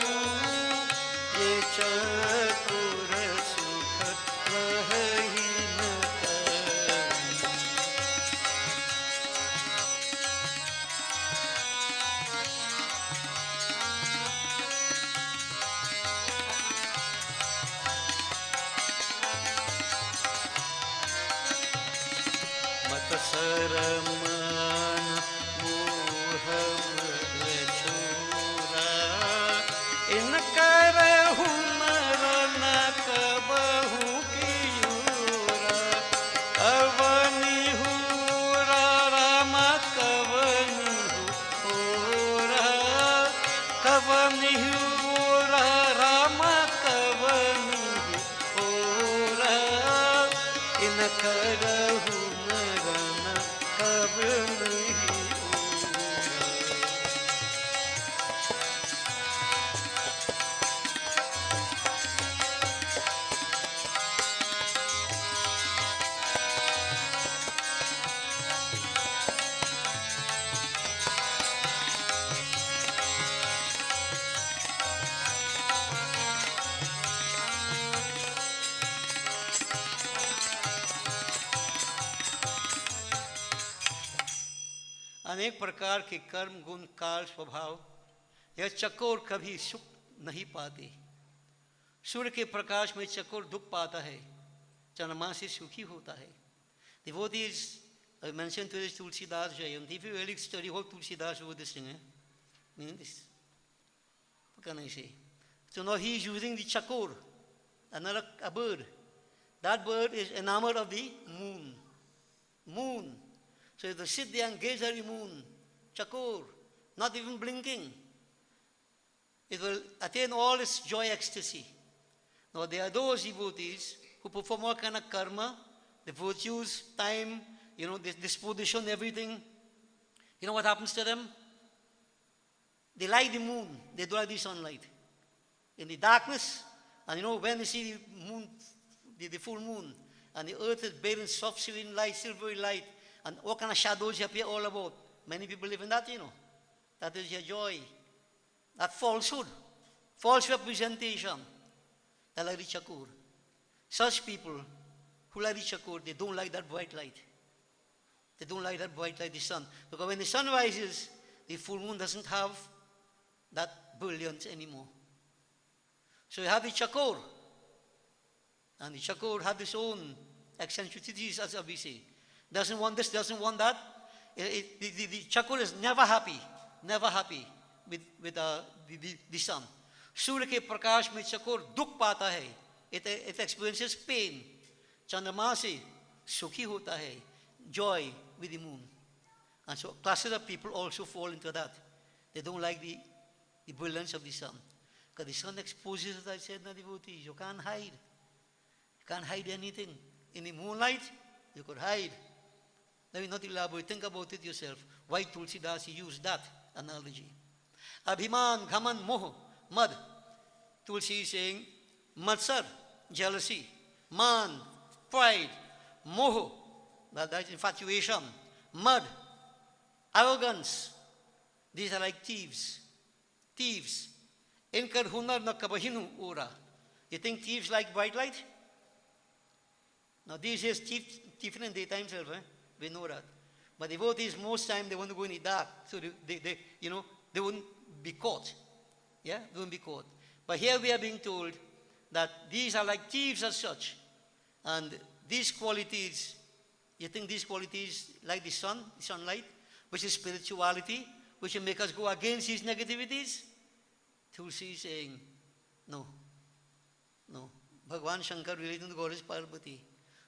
ये चतुर सुख वही न करहु मरण कब नहीं अनेक प्रकार के कर्म गुण काल स्वभाव यह चकोर कभी सुख नहीं पाते। सूर्य के प्रकाश में चकोर दुख पाता है, चंद्रमा से सुखी होता है। Devotees, I mentioned to this Tulsidas Jayanti. If you really study what Tulsidas wrote this thing, meaning this, what can I say? So now he is using the chakor, a bird. That bird is enamored of the moon. Moon. So if they sit there and gaze at the moon, chakor, not even blinking, it will attain all its joy, ecstasy. Now there are those devotees who perform all kind of karma, the virtues, time, this disposition, everything. You know what happens to them? They like the moon, they don't like the sunlight. In the darkness, and when they see the moon, the full moon, and the earth is bathed in soft, serene light, silvery light, and all kind of shadows appear all about. Many people live in that, That is your joy. That falsehood, false representation. They like the chakur. Such people who like the chakur, they don't like that bright light. They don't like that bright light, the sun. Because when the sun rises, the full moon doesn't have that brilliance anymore. So you have the chakur. And the chakur has its own eccentricities, as we say. Doesn't want this, doesn't want that. The chakur is never happy with the sun. Surya ke prakash mein chakur dukh pata hai. It experiences pain. Chandrama se sukhi hota hai. Joy with the moon. And so classes of people also fall into that. They don't like the brilliance of the sun. Because the sun exposes, as I said, na devotees. You can't hide. You can't hide anything. In the moonlight, you could hide. Let me not elaborate. Think about it yourself. Why Tulsidas used that analogy? Abhiman, Ghaman, Moh, Mad. Tulsi is saying, Matsar, jealousy. Man, pride. Moh, that is infatuation. Mad, arrogance. These are like thieves. Thieves. Inkar hunar na kabahinu ura. You think thieves like bright light? Now these days, thief in daytime self, we know that. But devotees, most time they want to go in the dark, so they wouldn't be caught. Yeah, they wouldn't be caught. But here we are being told that these are like thieves as such. And these qualities, you think these qualities like the sun, the sunlight, which is spirituality, which will make us go against these negativities? Tulsi is saying, no. Bhagavan Shankar relating to Goddess Parvati.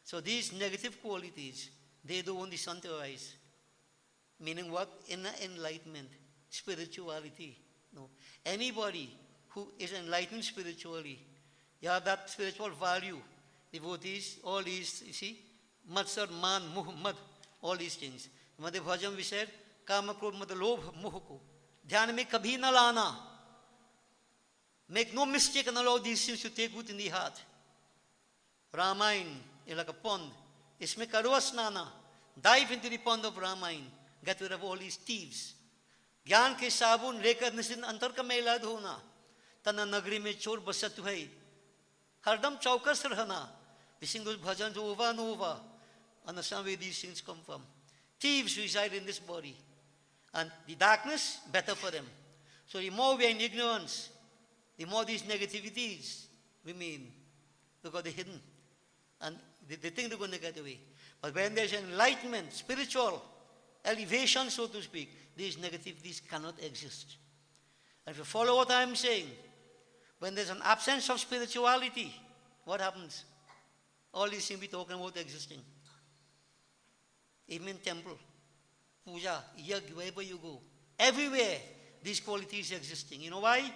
So these negative qualities, they don't want the sun to rise. Meaning what? Inner enlightenment, spirituality. No. Anybody who is enlightened spiritually, you have that spiritual value. Devotees, all these, you see, Matsar, Man, Muhammad, all these things. Madhe Bhajam we said, Kama, Krodh, Mad, Lobh, Moh ko. Dhyan mein kabhi na lana. Make no mistake and allow these things to take root in the heart. Ramayana is like a pond. Isme karo snana. Dive into the pond of Ramayana. Get rid of all these thieves. Gyan ke sabun lekar nisin antar ka maila dhona. Tana nagri mein chor basat hai. Hardam chaukas rahana. We sing those bhajans over and over. Understand where these things come from. Thieves reside in this body. And the darkness, better for them. So the more we are in ignorance, the more these negativities remain. Because they're hidden. And they think they're going to get away. But when there's enlightenment, spiritual elevation, so to speak, these negativities cannot exist. And if you follow what I'm saying, when there's an absence of spirituality, what happens? All these things we're talking about existing. Even in temple, puja, yag, wherever you go, everywhere these qualities are existing. You know why?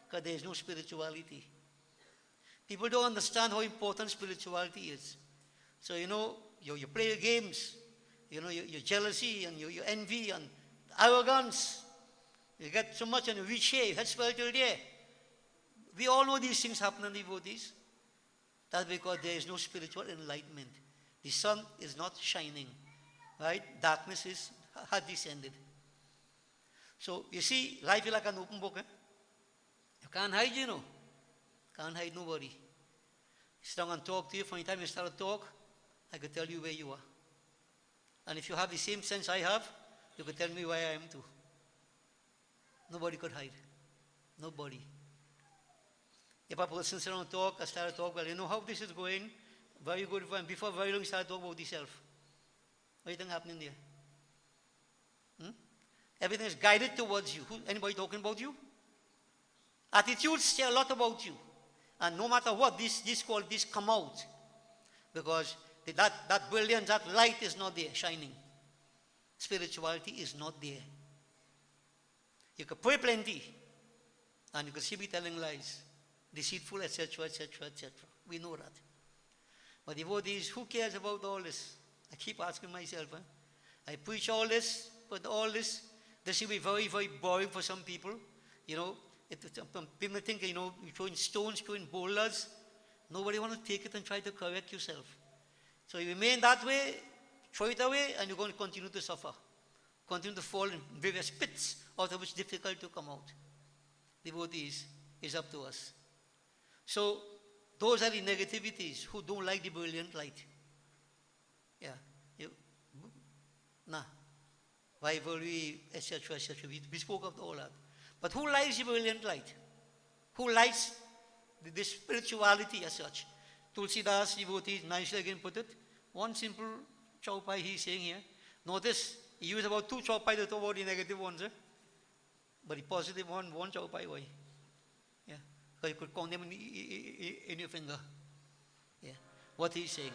Because there is no spirituality. People don't understand how important spirituality is. So, you play your games, your jealousy and your envy and arrogance. You get so much and you reach here, you had spiritual there. We all know these things happen in devotees. That's because there is no spiritual enlightenment. The sun is not shining, right? Darkness has descended. So, you see, life is like an open book. You can't hide, Can't hide nobody. Sit down and talk to you. From the time you start to talk, I could tell you where you are. And if you have the same sense I have, you could tell me where I am too. Nobody could hide. Nobody. If a person sits down and talk, I start to talk, well, you know how this is going? Very good. And before very long, you start to talk about yourself. What do you think happening there? Everything is guided towards you. Anybody talking about you? Attitudes say a lot about you. And no matter what, these qualities come out. Because that brilliance, that light is not there, shining. Spirituality is not there. You can pray plenty, and you can still be telling lies, deceitful, etc., etc., etc. We know that. But devotees, who cares about all this? I keep asking myself, I preach all this, but all this will be very, very boring for some people. People think, you're throwing stones, throwing boulders. Nobody wants to take it and try to correct yourself. So you remain that way, throw it away, and you're going to continue to suffer. Continue to fall in various pits, out of which it's difficult to come out. Devotees, is up to us. So, those are the negativities who don't like the brilliant light. Yeah. Rivalry, etc., etc. We spoke of all that. But who likes the brilliant light? Who likes the spirituality as such? Tulsidas, devotee, nicely again put it. One simple chaupai he's saying here. Notice, he used about 2 chaupai to talk about the negative ones. But the positive one chaupai, why? Yeah. Because you could count them in your finger. Yeah. What he's saying.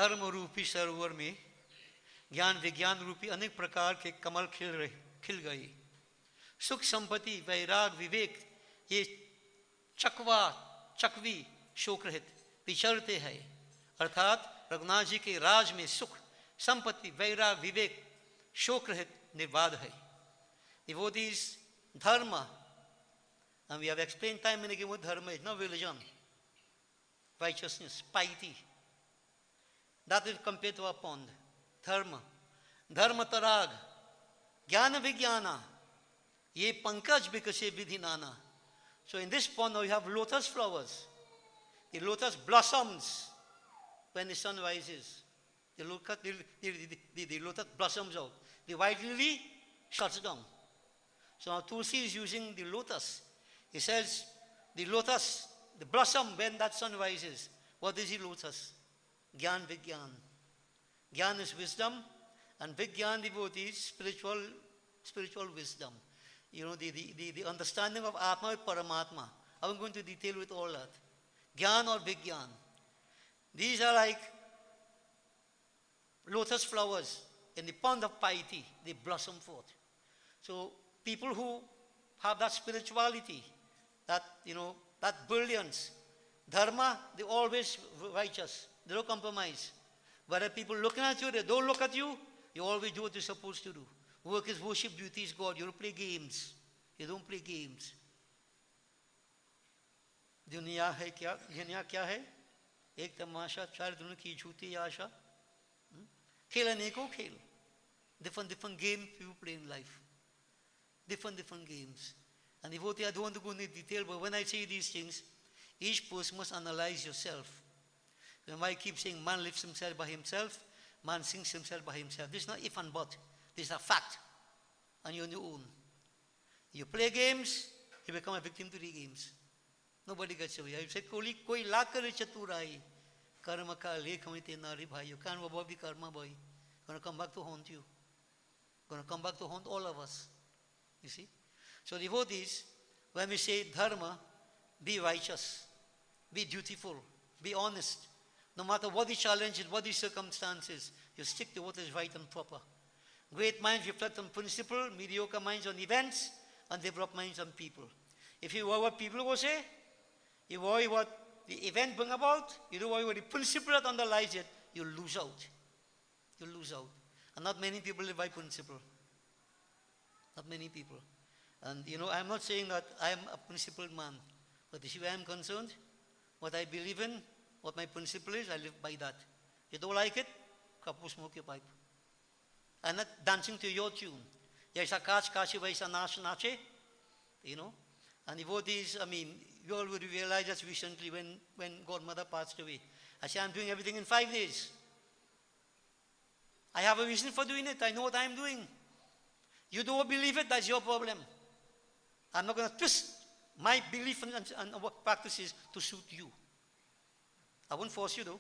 धर्म रूपी सरोवर में ज्ञान विज्ञान रूपी अनेक प्रकार के कमल खिल गए। सुख संपत्ति वैराग विवेक ये चकवी शोक रहित विचरते हैं। अर्थात रघुनाथ जी के राज में सुख संपत्ति वैराग विवेक शोक रहित निर्बाध है। Devotees, dharma, and we have explained time and again what dharma is, not religion. righteousness, piety. That is compared to a pond. Dharma. Dharma tarag. Jnana vijnana. Ye pankaj bikase vidhinana. So in this pond now you have lotus flowers. The lotus blossoms when the sun rises. The lotus blossoms out. The white lily shuts down. So now Tulsi is using the lotus. He says the lotus, the blossom when that sun rises. What is the lotus? Gyan Vigyan. Gyan is wisdom, and Vigyan devotees, spiritual wisdom. You know, the understanding of Atma with Paramatma. I'm going to detail with all that. Gyan or Vigyan. These are like lotus flowers in the pond of piety. They blossom forth. So people who have that spirituality, that, you know, that brilliance, dharma, they're always righteous. They don't compromise. Whether people looking at you, they don't look at you, you always do what you're supposed to do. Work is worship, duty is God. You don't play games. You don't play games. दुनिया है क्या दुनिया क्या है एक तमाशा चार दुनिया की झूठी आशा खेल अनेकों खेल different games people play in life, different games. And devotee, I don't want to go into detail, but when I say these things, each person must analyze yourself. When I keep saying man lives himself by himself, man sings himself by himself, this is not if and but, this is a fact, and you're on your own. You play games, you become a victim to the games. Nobody gets away. I said, koi lakar chaturai, karma ka lekhamite nari bhai. You can't avoid the karma, boy. Gonna come back to haunt you. Gonna come back to haunt all of us. You see? So devotees, when we say dharma, be righteous, be dutiful, be honest. No matter what the challenges, what the circumstances, you stick to what is right and proper. Great minds reflect on principle, mediocre minds on events, and developed minds on people. If you worry what people will say, you worry what the event bring about, you don't worry what the principle that underlies it, you lose out. You lose out. And not many people live by principle. Not many people. And you know, I'm not saying that I am a principled man, but if I am concerned, what I believe in, what my principle is, I live by that. You don't like it, kapu smoke your pipe. I'm not dancing to your tune. Yaisa kach kachi vaisa nache nache, you know. And devotees, I mean, you all would realize that recently when Godmother passed away. I said, I'm doing everything in 5 days. I have a reason for doing it. I know what I'm doing. You don't believe it, that's your problem. I'm not going to twist my belief and practices to suit you. I won't force you, though,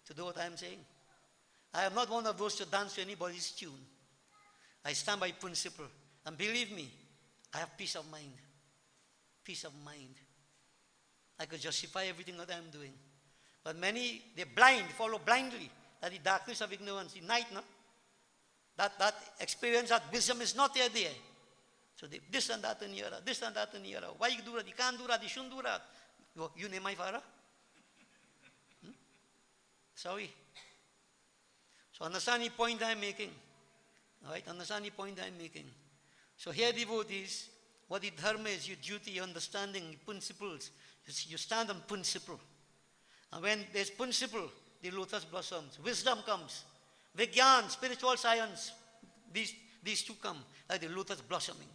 to do what I'm saying. I am not one of those to dance to anybody's tune. I stand by principle. And believe me, I have peace of mind. Peace of mind. I could justify everything that I'm doing. But many, they're blind, follow blindly. That the darkness of ignorance, the night, no? That experience, that wisdom is not there. So they, this and that and yara, this and that and yara. Why you do that? You can't do that, you shouldn't do that. You name my father? Sorry. So understand the point I'm making. Alright, understand the point I'm making. So here, devotees, what the dharma is, your duty, your understanding, your principles. You stand on principle. And when there's principle, the lotus blossoms. Wisdom comes. Vigyan, spiritual science. These two come, like the lotus blossoming.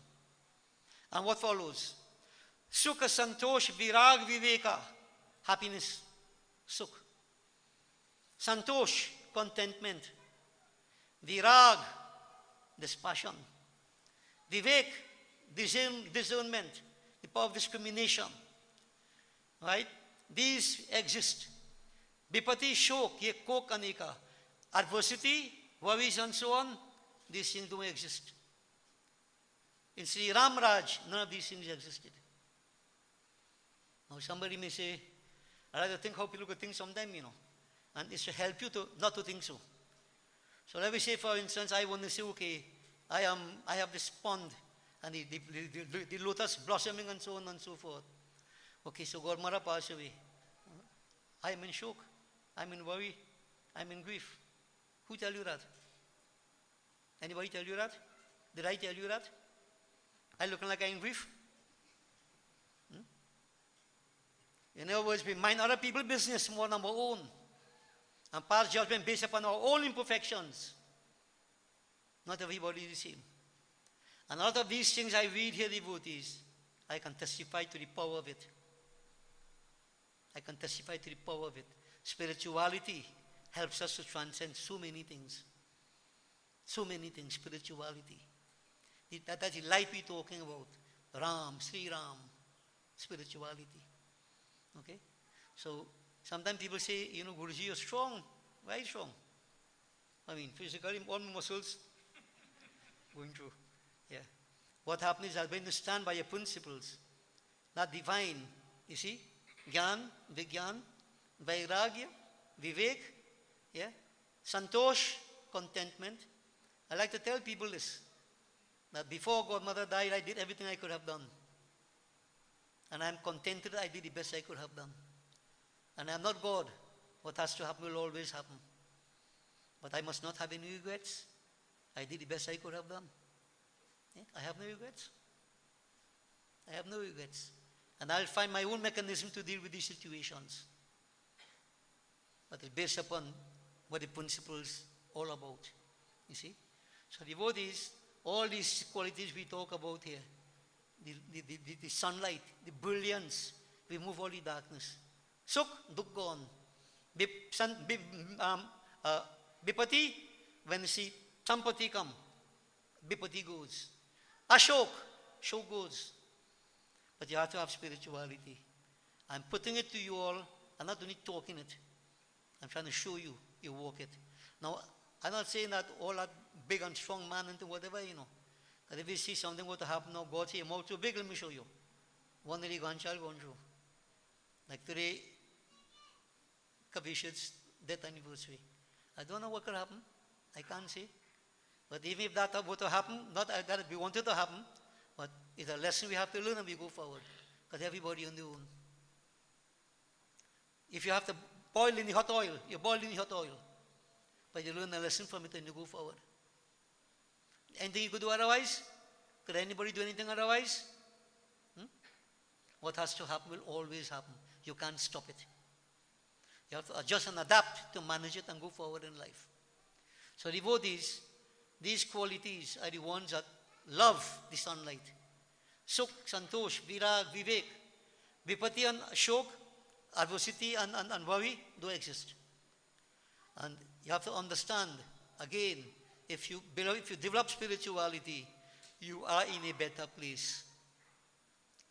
And what follows? Sukha, santosh, virag, viveka. Happiness, sukh. Santosh, contentment. Virag, dispassion. Vivek, discernment, the power of discrimination. Right? These exist. Vipati, shok, ye kok anika. Adversity, worries and so on, these things don't exist. In Sri Ram Raj, none of these things existed. Now somebody may say, I like to think how people could think sometime, you know. And it should help you to not to think so. So let me say, for instance, I want to say, okay, I have this pond and the lotus blossoming and so on and so forth. Okay, so Godmother passed away. I am in shock. I'm in worry. I'm in grief. Who tell you that? Anybody tell you that? Did I tell you that? I looking like I'm in grief? In other words, we mind other people's business more than our own. And pass judgment based upon our own imperfections. Not everybody is the same. And out of these things I read here, devotees, I can testify to the power of it. I can testify to the power of it. Spirituality helps us to transcend so many things. So many things, spirituality. That's the light we're talking about. Ram, Sri Ram, spirituality. Okay? So, sometimes people say, you know, Guruji, you're strong. Why strong? I mean, physically, all my muscles going through. Yeah. What happens is that when you stand by your principles, not divine, you see, Gyan, Vigyan, Vairagya, Vivek, yeah, Santosh, contentment. I like to tell people this, that before Godmother died, I did everything I could have done. And I'm contented I did the best I could have done. And I'm not God. What has to happen will always happen. But I must not have any regrets. I did the best I could have done. Yeah? I have no regrets. I have no regrets. And I'll find my own mechanism to deal with these situations. But it's based upon what the principles all about. You see? So devotees, all these qualities we talk about here, the sunlight, the brilliance, remove all the darkness. Sukh, dukh gone. Bipati, when you see Sampati come, Bipati goes. Ashok, Shok goes. But you have to have spirituality. I'm putting it to you all. I'm not only talking it. I'm trying to show you, you walk it. Now, I'm not saying that all that big and strong man into whatever, you know. That if you see something going to happen now, God say, your mouth too big, let me show you. One day, grandchild going through. Like today, Kavish's death anniversary. I don't know what could happen. I can't say. But even if that were to happen, not that we wanted to happen, but it's a lesson we have to learn and we go forward. Because everybody on their own. If you have to boil in the hot oil, you boil in the hot oil. But you learn a lesson from it and you go forward. Anything you could do otherwise? Could anybody do anything otherwise? What has to happen will always happen. You can't stop it. You have to adjust and adapt to manage it and go forward in life. So devotees, these qualities are the ones that love the sunlight. Sukh, Santosh, Virag, Vivek, Vipati and Shok, adversity and worry do exist. And you have to understand, again, if you develop spirituality, you are in a better place.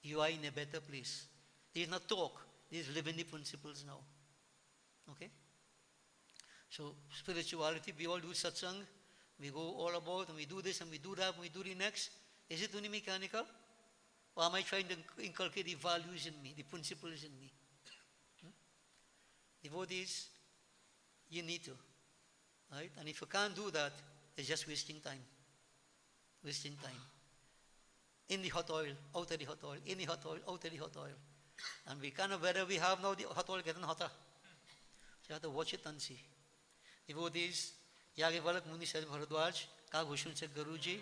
You are in a better place. This is not talk. This is living the principles now. Okay? So, spirituality, we all do satsang. We go all about and we do this and we do that and we do the next. Is it only mechanical? Or am I trying to inculcate the values in me, the principles in me? Devotees, you need to. Right? And if you can't do that, it's just wasting time. Wasting time. In the hot oil, out of the hot oil, in the hot oil, out of the hot oil. And we kind of, whether we have now the hot oil getting hotter. So you have to watch it and see. Devotees, Yagyavalak Muni said Bharadwaj, Kaghushan said Guruji.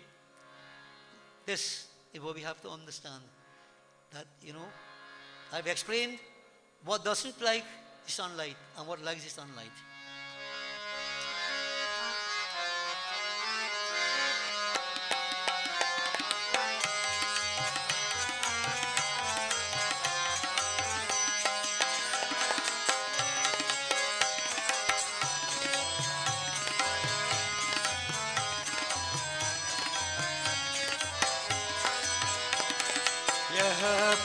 This is what we have to understand. That, you know, I've explained what doesn't like the sunlight and what likes the sunlight.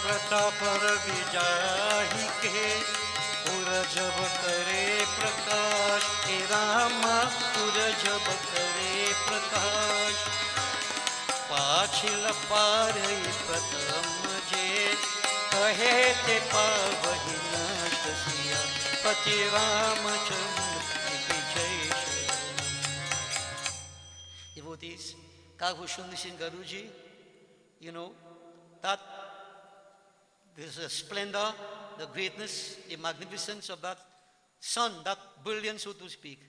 प्रतापर विजाहि के पुर जब करे प्रकाश हे राम पुर जब करे प्रकाश पाछिल पारई प्रथम जे कहे ते पावहि नष्ट सिया पति रामचंद्र की जय शरण. Devotees, Kaghushan Singh Guruji, you know, that there's a splendor, the greatness, the magnificence of that sun, that brilliance, so to speak.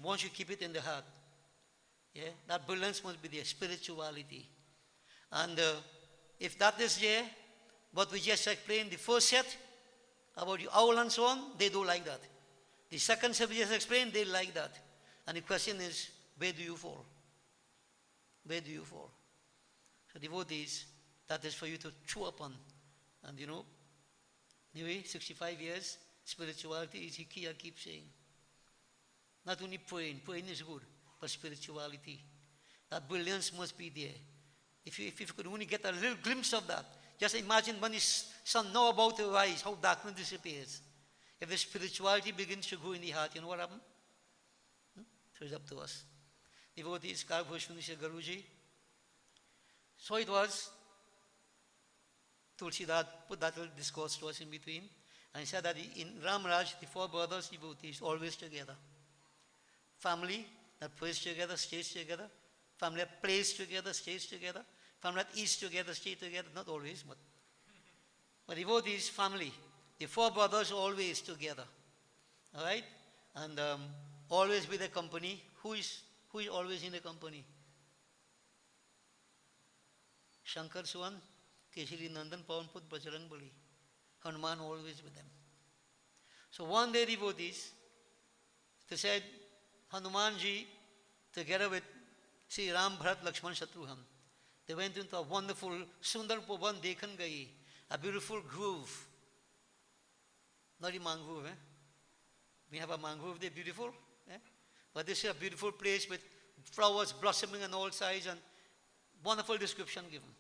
Once you keep it in the heart, yeah, that brilliance must be there, spirituality. And if that is there, what we just explained, the first set, about the owl and so on, they don't like that. The second step we just explained, they like that. And the question is, where do you fall? Where do you fall? So devotees, that is for you to chew upon. And you know, anyway, 65 years, spirituality is the key, I keep saying. Not only praying is good, but spirituality. That brilliance must be there. If you could only get a little glimpse of that, just imagine when the sun now about to rise, how darkness disappears. If the spirituality begins to grow in the heart, you know what happens? So it's up to us. Devotees, Karbhushunisha Guruji. So it was, Tulsidas put that little discourse to us in between, and he said that in Ramraj, the four brothers, devotees, always together. Family that prays together, stays together. Family that plays together, stays together. Family that eats together, stays together. Not always, but devotees, family. The four brothers always together. All right? And always with a company. Who is always in the company? Shankar Suvan, Keshari Nandan, Pawanput, Bajrang Bali. Hanuman always with them. So one day devotees, they said, Hanumanji, together with Sri Ram, Bharat, Lakshman, Shatrughan, they went into a wonderful Sundar Pavan Dekhan Gai, a beautiful grove. Not a mangrove, eh? We have a mangrove, they're beautiful, eh? But this is a beautiful place with flowers blossoming on all sides and wonderful description given.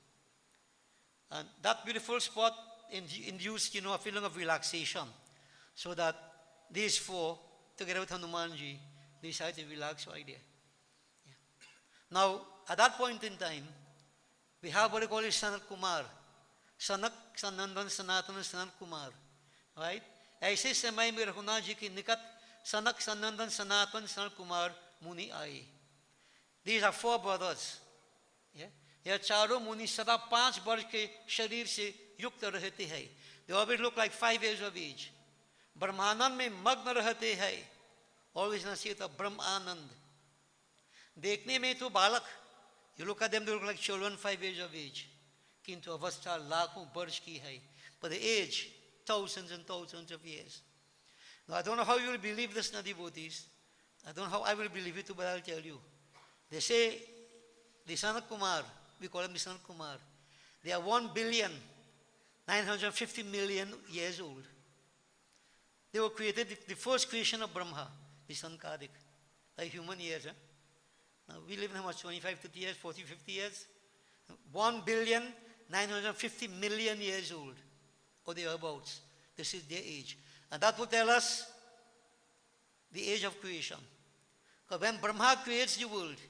And that beautiful spot induced, a feeling of relaxation. So that these four, together with Hanumanji, decided to relax right there. Yeah. Now, at that point in time, we have what we call Sanat Kumar. Sanak, Sanandan, Sanatan, Sanat Kumar. Right? ऐसे समय में रघुनाथ जी की निकट सनक सनंदन सनातन सनत कुमार मुनि आए. These are four brothers. Yeah? यह चारों मुनि सदा 5 वर्ष के शरीर से युक्त रहते हैं. They always look like 5 years of age. ब्रह्मानंद में मग्न रहते हैं. Always in a state of Brahmanand. देखने में तो बालक, you look at them, they look like children 5 years of age. किंतु अवस्था लाखों वर्ष की है. But the age, thousands and thousands of years. Now, I don't know how you will believe this, devotees. I don't know how I will believe it, but I'll tell you. They say, the Sanat Kumar, we call him the Sanat Kumar, they are 1,950,000,000 years old. They were created, the first creation of Brahma, the Sankadik, like human years. Now, we live in how much, 25, 30 years, 40, 50 years? 1,950,000,000 years old. Or thereabouts. This is their age. And that will tell us the age of creation. Because when Brahma creates the world,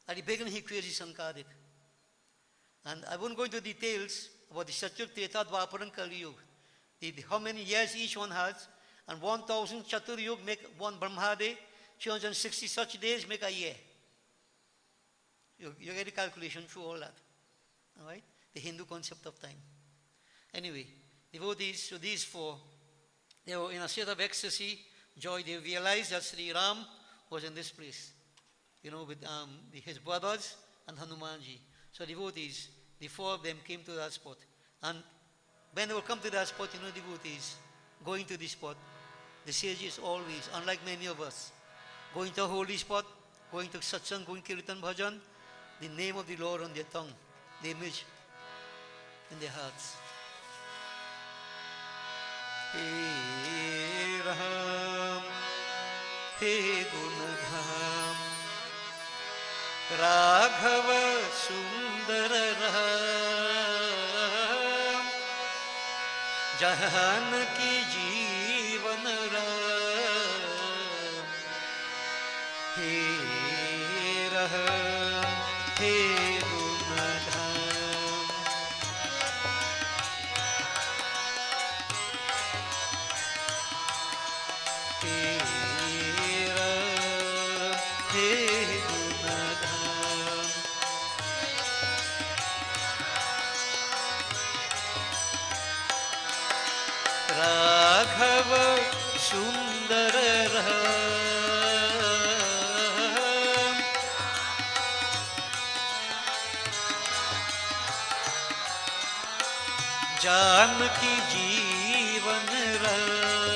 at the beginning he creates the Sankadik. And I won't go into details about the Satyug, Treta, Dwapar and Kali Yuga. How many years each one has. And 1,000 Chatur Yuga make one Brahma day. 360 such days make a year. You get the calculation through all that. Alright? The Hindu concept of time. Anyway. Devotees, so these four, they were in a state of ecstasy, joy. They realized that Sri Ram was in this place, with his brothers and Hanumanji. So devotees, the four of them came to that spot. And when they will come to that spot, devotees, going to this spot, the sage is always, unlike many of us, going to a holy spot, going to satsang, going to kirtan bhajan, the name of the Lord on their tongue, the image in their hearts. He Ram, He Gunadham, Raghava Sundara Ram, Janaki Jeevan Ram, He Ram, He Raghav सुंदर राम जानकी जीवन राम,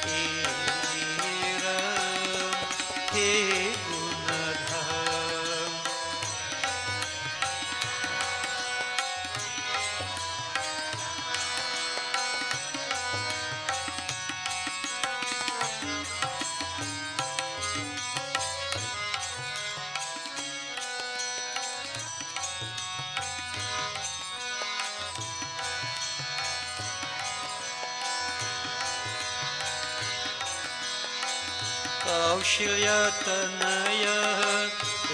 हे राम, हे गुणधाम। कौशल्या तनय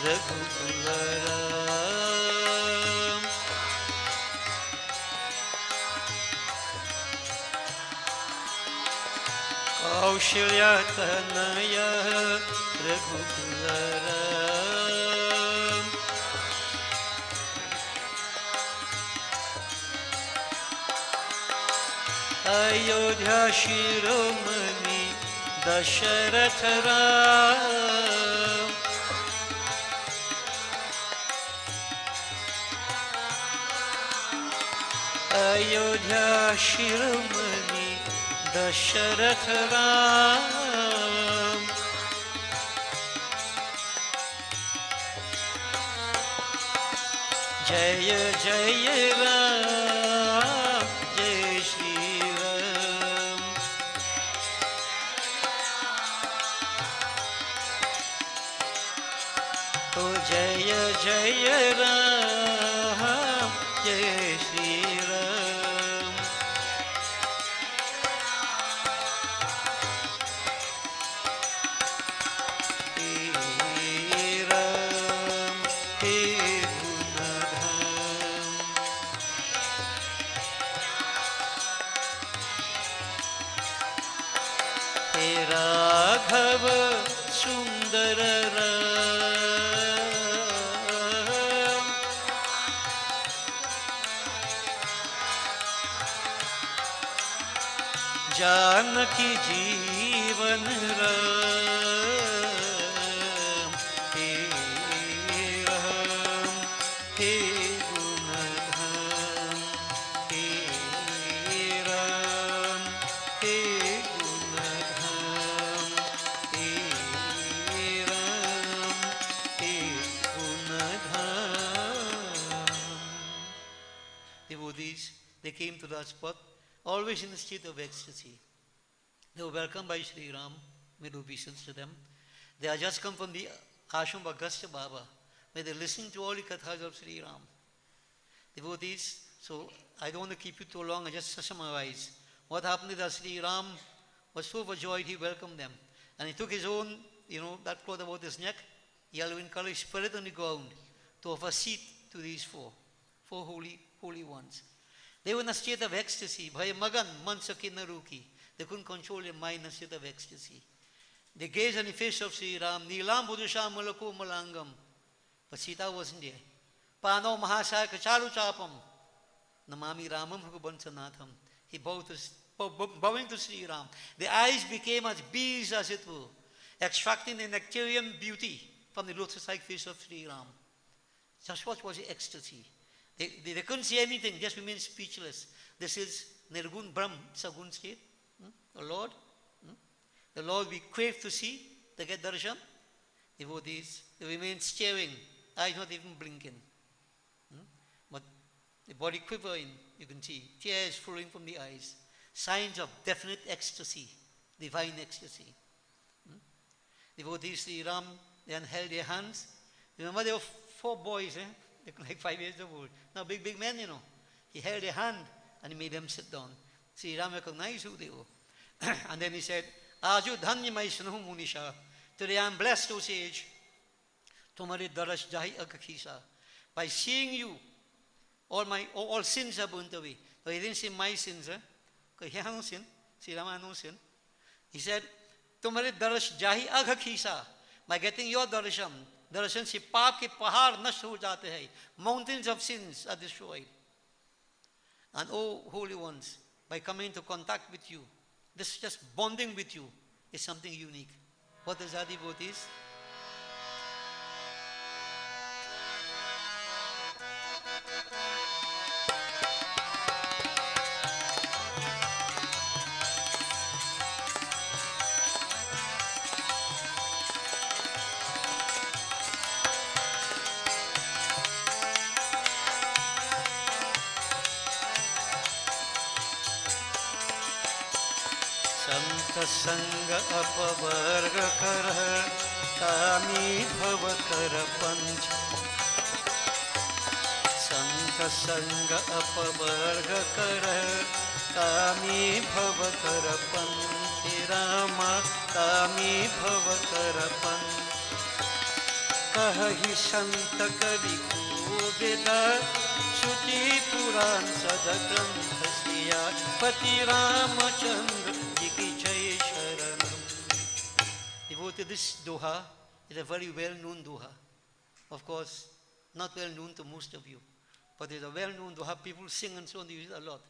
रघुकुल राम, कौशल्या तनय रघुकुल राम, अयोध्या शिरोमणि दशरथ राम, अयोध्या शिरोमणि दशरथ राम, जय जय राम, जय श्री राम। तो जय जय राम, जय श्री राम। हे राम, हे गुणधाम। हे राघव सुंदर राम, जानकी जीवन राम, हे राम, हे गुणधाम। हे राम, हे गुणधाम, हे राम, हे गुणधाम। Devotees, they came to that spot, always in a state of ecstasy. They were welcomed by Sri Ram, made obeisance to them. They had just come from the ashram of Agastya Baba, where they listened to all the kathas of Sri Ram. Devotees, so I don't want to keep you too long, I just summarize. What happened is that Sri Ram was so overjoyed, he welcomed them. And he took his own, that cloth about his neck, yellow in color, he spread it on the ground to offer seat to these four holy ones. They were in a state of ecstasy. Bhai Magan, Mansaki Naruki. They couldn't control their mind in a state of ecstasy. They gazed on the face of Sri Ram, Nilam Budusha Malako Malangam. But Sita wasn't there. Pano Mahasaya Kacharu Chapam. Namami Ramam Hukubansanatham. He bowing to Sri Ram. The eyes became as bees, as it were, extracting the nectarian beauty from the lotus-like face of Sri Ram. Just what was the ecstasy? They couldn't see anything, just remained speechless. This is Nirgun Brahm Sagun state. The Lord. The Lord we crave to see, to get darshan. Devotees, they remain staring, eyes not even blinking. But the body quivering, you can see, tears flowing from the eyes. Signs of definite ecstasy, divine ecstasy. Devotees, Sri Ram, they held their hands. Remember there were 4 boys, they were like 5 years old. Now big men, He held their hand and he made them sit down. Sri Ram recognized who they were. And then he said, Aju dhanya maisnahu munisha. Today I am blessed, O sage. Tumhare darash jahi akakisa. By seeing you, all sins are burnt away. So he didn't say my sins, because he had no sin. Sri Rama had no sin. He said, Tumhare darash jahi akakisa. By getting your darshan se paap ke pahar nasht ho jate hai. Mountains of sins are destroyed. And oh holy ones, by coming into contact with you, this just bonding with you is something unique. What is that, devotees? संग अपवर्ग कर कामी भव कर पंच संत संग अपवर्ग कर कामी भव कर पंच राम कामी भव कर पंच कहि संत कवि कोविद श्रुति पुराण सद ग्रंथ सिया पति रामचंद्र जी की जय शरणम. Devoted, this doha is a very well-known doha. Of course, not well-known to most of you, but it's a well-known doha. People sing and so on, they use it a lot.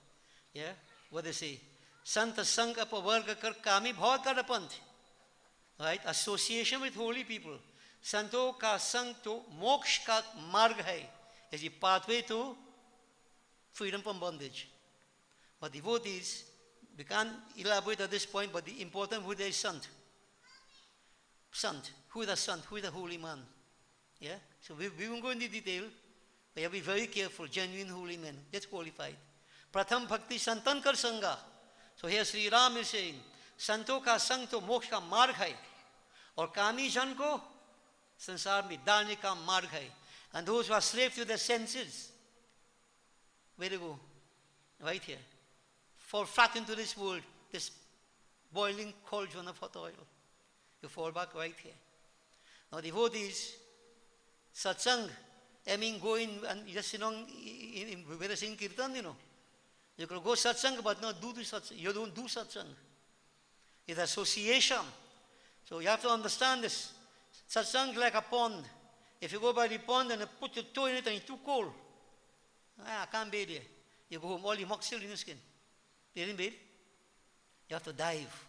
Yeah, what they say? Santa sang apavarga kar kami bhav kar panth. Right, association with holy people. Santo ka sang to moksha ka marg hai, is the pathway to freedom from bondage. But devotees, we can't elaborate at this point, but the important word is sant. Sant. Who is the sant? Who is the holy man? Yeah? So we won't go into detail, but you have to be very careful. Genuine holy men. That's qualified. Pratham bhakti santan kar sanga. So here Sri Ram is saying, Santo ka sang to moksha ka marg hai. Or kami jan ko sansar mein dalne ka marg hai. And those who are slave to their senses, where to go? Right here. Fall flat into this world, this boiling cauldron of hot oil. You fall back right here. Now devotees, satsang, I mean go in and just where they sing kirtan, you know. You can go satsang but not do the satsang. You don't do satsang. It's association. So you have to understand this. Satsang is like a pond. If you go by the pond and put your toe in it and it's too cold, I can't bathe here. You go home, all the muck still in your skin. You didn't bathe? You have to dive.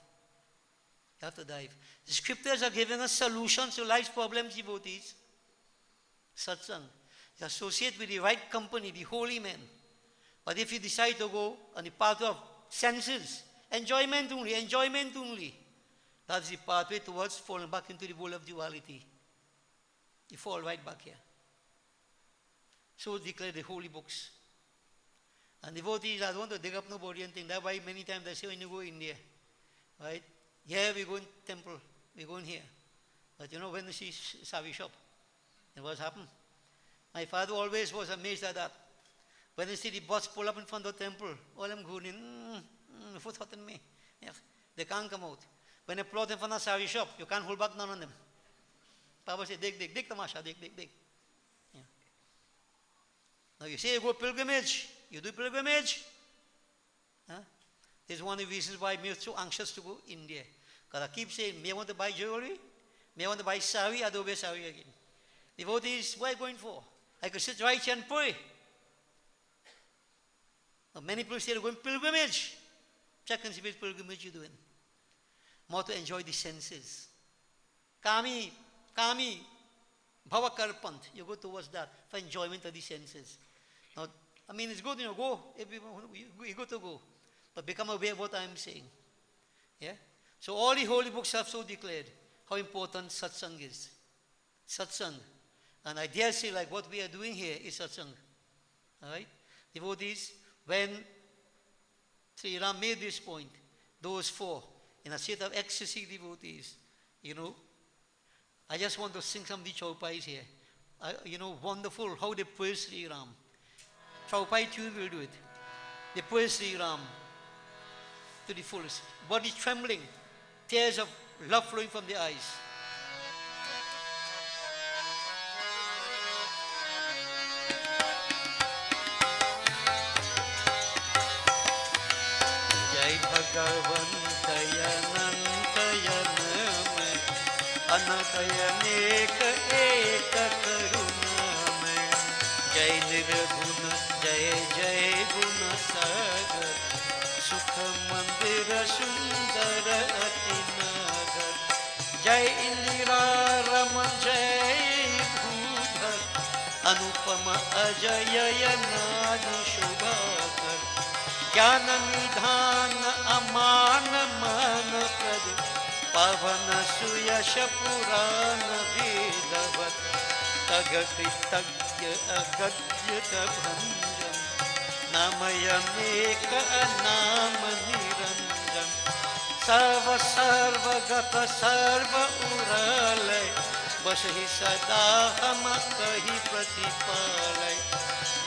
You have to dive. The scriptures are giving us solutions to life's problems, devotees. Satsang. You associate with the right company, the holy men. But if you decide to go on the path of senses, enjoyment only, that's the pathway towards falling back into the bowl of duality. You fall right back here. So declare the holy books. And devotees, I don't want to dig up nobody and think. That's why many times I say when you go in India, right? Yeah, we go in temple, we go in here. But you know, when you see Savi shop, and what's happened? My father always was amazed at that. When you see the bus pull up in front of the temple, all them going in, foot hot in me. Yeah, they can't come out. When they plot in front of Savi shop, you can't hold back none of them. Papa said, dig, tamasha, dig. Yeah. Now you say you go pilgrimage, you do pilgrimage. Huh? This is one of the reasons why I'm so anxious to go India. Because I keep saying, may I want to buy jewelry? May I want to buy sari? I don't wear sari again. Devotees, what are you going for? I could sit right here and pray. Now many people say they're going pilgrimage. Check and see which pilgrimage you're doing. More to enjoy the senses. Kami, bhavakarpant. You go towards that for enjoyment of the senses. Now, I mean, it's good, you know, go. You got to go. But become aware of what I'm saying. Yeah? So all the holy books have so declared how important satsang is. Satsang. And I dare say like what we are doing here is satsang. Alright? Devotees, when Sri Ram made this point, those four, in a state of ecstasy, devotees, you know, I just want to sing some of the chaupais here. You know, wonderful how they praise Sri Ram. Chaupai tune will do it. They praise Sri Ram to the fullest. Body trembling, tears of love flowing from the eyes. Jai Bhagavantaya Nantayana Anakayanek Eka Karuname Jai Nirguna Jai Guna Sagar Sukha Mandira Sundara Atinagar Jai Indira Raman Jai Bhudhar Anupama Ajaya Nana Shubhakar Jnana Nidhana Amana Mana Prad Pavana Suyasha Purana Vedavat Tagakritagya Agadyata Bhanjan Namayameka Nama Niranjan सर्व सर्वगत सर्व उरलय, बस ही सदा हम कही प्रतिपालय।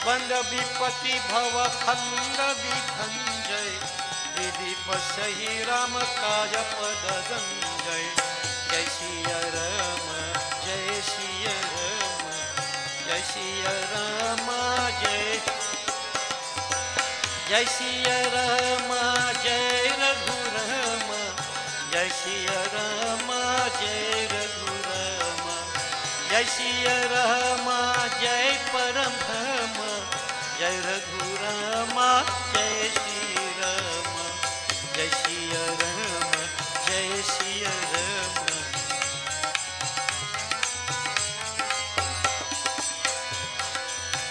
बंद विपत्ति भव खंड विभंजय, विधि बसहि राम काज पद गंजय। जय सिया राम जय सिया राम, जय सिया राम जय, जय सिया राम जय रघुराम, जय सिया राम जय रघुराम, जय सिया राम जय परम धाम, जय रघुराम जय श्री राम, जय सिया राम जय सिया राम।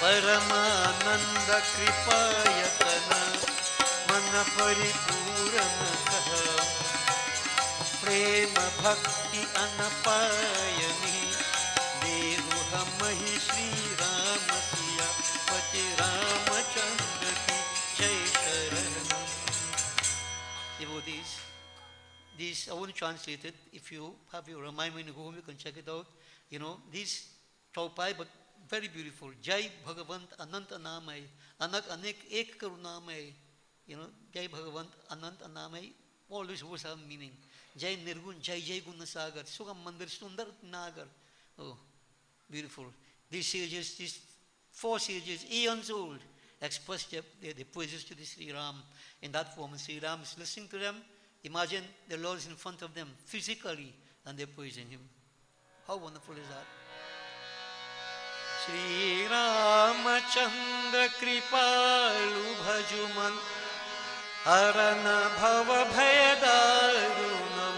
परमानंद कृपायतन मन परिपूर्ण कह, प्रेम भक्ति अनपायनी देहु हम ही श्री राम सिया पति रामचंद्र की जय शरण। Devotees, these I won't translate it. If you have your mind when you go home, you can check it out. You know, these Prabhupada, but very beautiful. Jai Bhagavant Ananta Namai, Anak Anek Ek Karunamai. You know, Jai Bhagavant Ananta Namai. All these words have meaning. Jai Nirgun, Jai Jai Gunasagar, Sugam Mandir Sundar Nagar. Oh, beautiful. These sages, these 4 sages, eons old, expressed their praises to the Sri Ram in that form. And Sri Ram is listening to them. Imagine the Lord is in front of them physically and they're praising Him. How wonderful is that? Shri Ramachandra Kripalu Bhajuman Harana Bhava Bhayadarunam.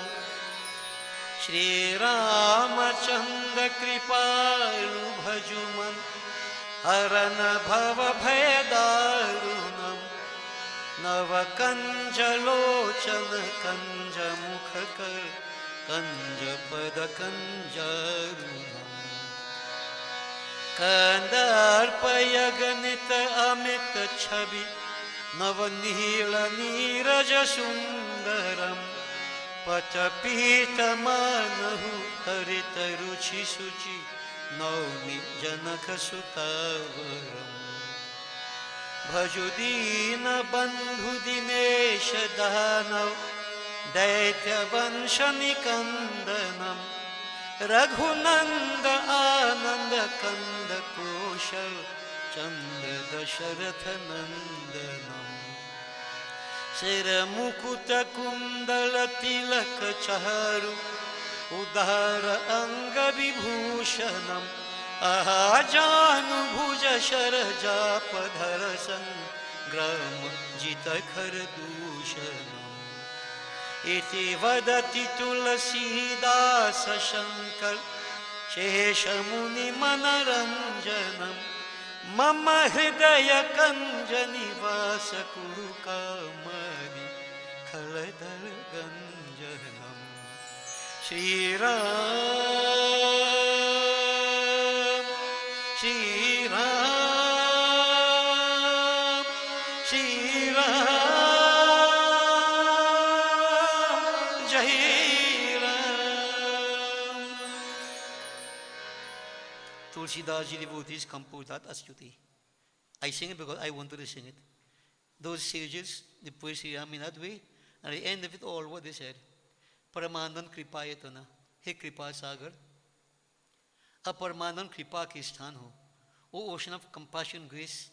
Shri Ramachandra Kripalu Bhajuman Harana Bhava Bhayadarunam. Nava Kanjalochana Kanja Mukhakar Kanja Pada Kanjarunam. Kandarpaya Ganita Amita Chabi Navanila Niraja Sundaram Patapita Manahu Harita Ruchi Suchi Naumi Janaka Sutavaram. Bhajudina Bandhu Dinesha Danav Daitya Vanshanikandanam Raghunanda Ananda Kanda Koshal Chandra Dasharatha Nandanam. Sira Mukuta Kundala Tilaka Chaharu Udhara Anga Vibhushanam. Ahajanu Bhuja Sharaja Padharasan Gram Jita Kharadushanam. Iti vadati Tulasida Shankar Sheshamuni Manaranjanam. Mama Hridaya Kanjani Vasa Kuru Kamari Kaladar Ganjanam. Shri Ram, Shri Ram, Shri Ram, Jai Ram. Tulsidas ji devotees composed that astuti. I sing it because I wanted to sing it. Those sages, they praise Sri Ram in that way, and at the end of it all, what they said, Paramanand Kripayatana, He Kripa Sagar, a Paramanand Kripa ki sthan ho, O ocean of compassion, grace,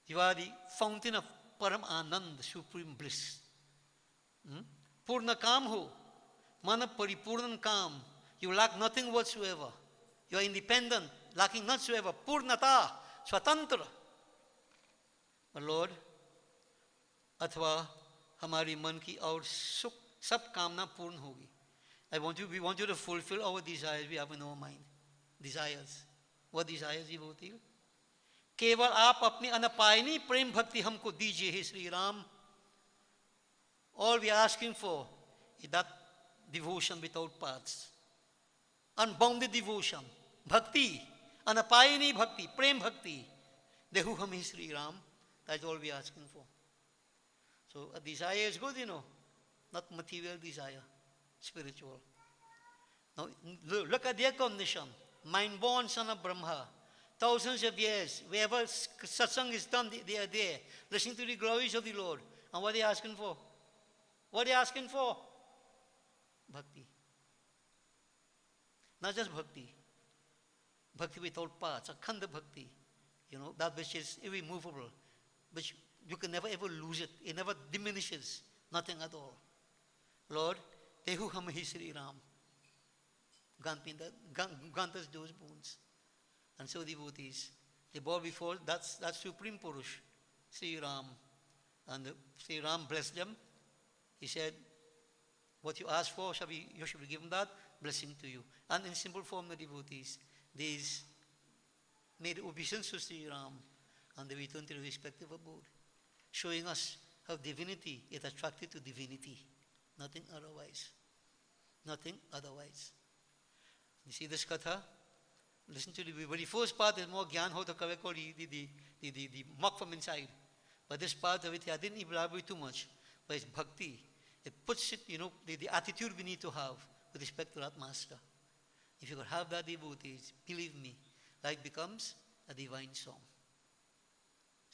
you are the fountain of Param Anand, supreme bliss. Purna Kam ho, Mana Paripurnan Kam, you lack nothing whatsoever. You are independent, lacking whatsoever. Purnata, Swatantra. But Lord, अथवा हमारी मन की और सुख सब कामना पूर्ण होगी. We want you to fulfill our desires we have in our mind. Desires. What desires ये होती है? केवल आप अपनी अनपायनी प्रेम भक्ति हमको दीजिए हे Shri Ram. All we are asking for is that devotion without parts. Unbounded devotion. Bhakti. Anapayani bhakti. Prem bhakti. Dehu hum Sri Ram. That's all we are asking for. So a desire is good, you know. not material desire, spiritual. Now, look at their condition. Mind-born son of Brahma. Thousands of years, wherever satsang is done, they are there, listening to the glories of the Lord. And what are they asking for? What are they asking for? Bhakti. Not just bhakti. Bhakti without parts, akhanda bhakti. That which is irremovable, which you can never ever lose it. It never diminishes. Nothing at all. Lord, Tehu Hamahi Sri Ram. Grant us those boons. And so devotees, they bow before that Supreme Purush, Sri Ram. And Sri Ram blessed them. He said, what you ask for, you shall be given that. Blessing to you. And in simple form, the devotees, these made obeisance to Sri Ram, and they returned to the respective abode, showing us how divinity is attracted to divinity. Nothing otherwise. Nothing otherwise. You see this katha? Listen to the very first part is more gyan, how to correct all the muck from inside. But this part of it, I didn't elaborate too much, but it's bhakti. It puts it, the attitude we need to have with respect to that master. If you could have that devotees, believe me, life becomes a divine song.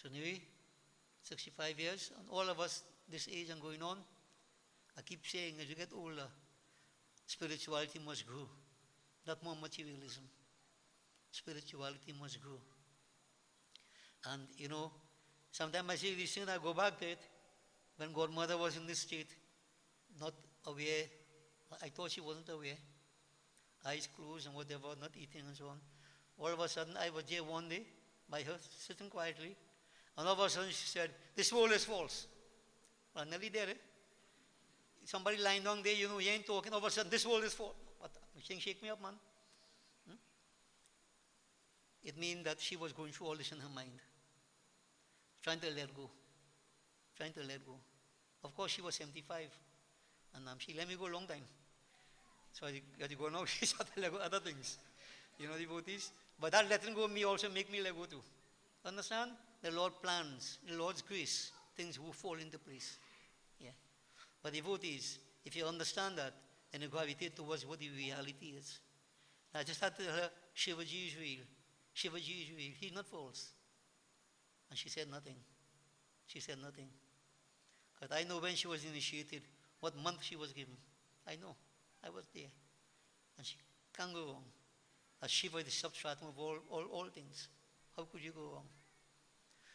So anyway, 65 years, and all of us this age and going on, I keep saying as you get older, spirituality must grow, not more materialism. Spirituality must grow. And sometimes I say these things, I go back to it. When Godmother was in this state, not aware, I thought she wasn't aware, eyes closed and whatever, not eating and so on. All of a sudden, I was there one day by her, sitting quietly, and all of a sudden she said, this world is false. Well, nearly there, Somebody lying down there, you ain't talking, all of a sudden, this world is false. What? You shake me up, man. It means that she was going through all this in her mind, trying to let go, trying to let go. Of course, she was 75, and she let me go a long time. So I had to go now, she started to let go other things, devotees. But that letting go of me also make me let go too. Understand? The Lord plans, the Lord's grace, things will fall into place. Yeah. But devotees, if you understand that, then you gravitate towards what the reality is. I just had to tell her, Shivaji is real. Shivaji is real. He's not false. And she said nothing. She said nothing. Because I know when she was initiated, what month she was given. I know. I was there. And she can't go wrong. As Shiva is the substratum of all things. How could you go wrong?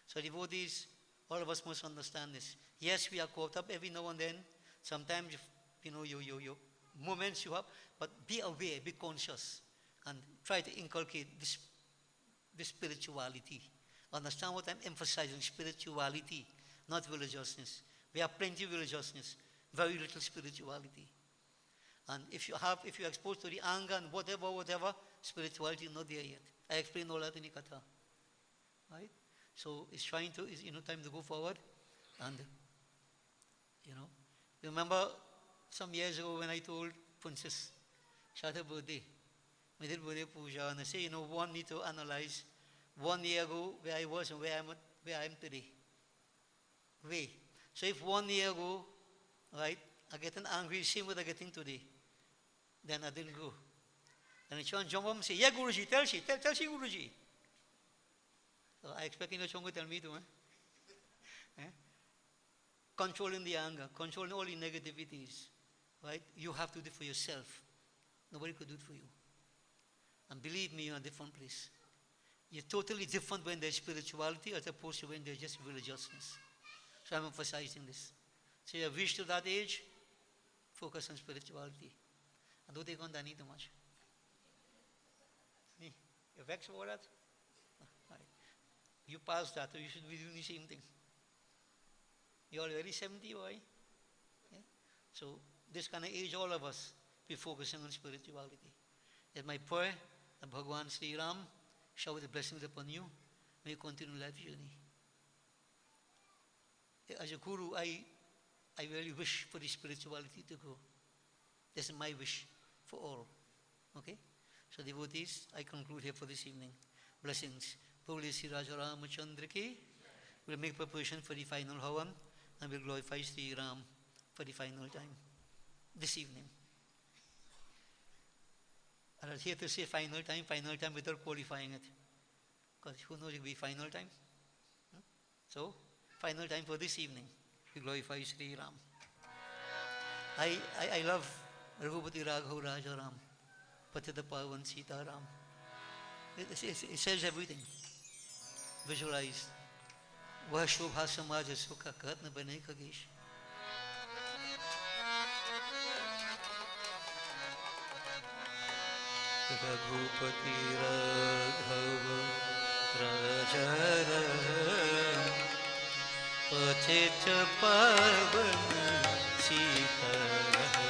So devotees, all of us must understand this. Yes, we are caught up every now and then. Sometimes, your moments you have, but be aware, be conscious, and try to inculcate this spirituality. Understand what I'm emphasizing, spirituality, not religiousness. We have plenty of religiousness, very little spirituality. And if you're exposed to the anger and whatever, spirituality is not there yet. I explained all that in the katha. Right? So it's time to go forward. And, remember some years ago when I told Princess, she had her birthday. We did birthday puja, and I say, one need to analyze 1 year ago where I was and where I am today. Way. So if 1 year ago, right, I get angry, same what I getting today, then I didn't go. And Chong jump up and say, yeah, Guruji, tell she, Guruji. So I expect Chong to tell me too. Controlling the anger, controlling all the negativities, right? You have to do it for yourself. Nobody could do it for you. And believe me, you're in a different place. You're totally different when there's spirituality as opposed to when there's just religiousness. So I'm emphasizing this. So you have reached to that age, focus on spirituality. And don't take on Danny too much. You're vexed about that? Right. You passed that, so you should be doing the same thing. You're already 70, boy. Yeah? So this kind of age, all of us, be focusing on spirituality. It's my prayer that Bhagavan Sri Ram shower the blessings upon you. May you continue life journey. As a guru, I really wish for the spirituality to grow. This is my wish for all. Okay? So devotees, I conclude here for this evening. Blessings. Puli Sri Raja Ramachandra ki. We'll make preparation for the final Havan and we'll glorify Sri Ram for the final time this evening. And I'm here to say final time without qualifying it. Because who knows, it will be final time. So, final time for this evening. We glorify Sri Ram. I love Raghupati Raghav Raja Ram, Patita Pavan Sita Ram. It says everything. Visualize. वह शोभा समाज सुख कहत न बने खगेश. रघुपति राघव राजा राम पतित पावन सीताराम.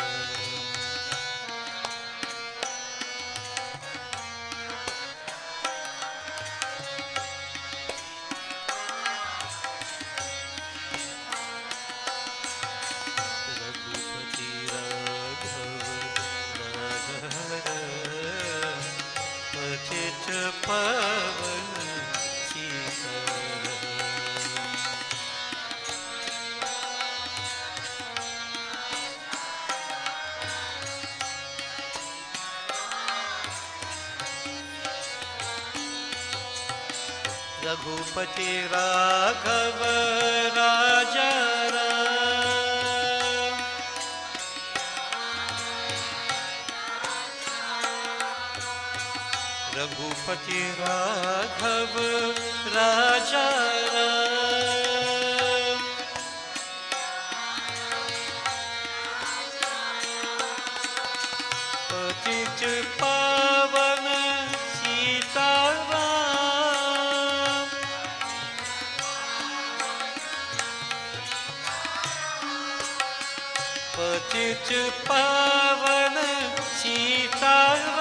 पावन सीताराम. रघुपति राघव राजा राम रघुपति राघव राजा राम पतित पावन सीताराम. पतित पावन सीताराम.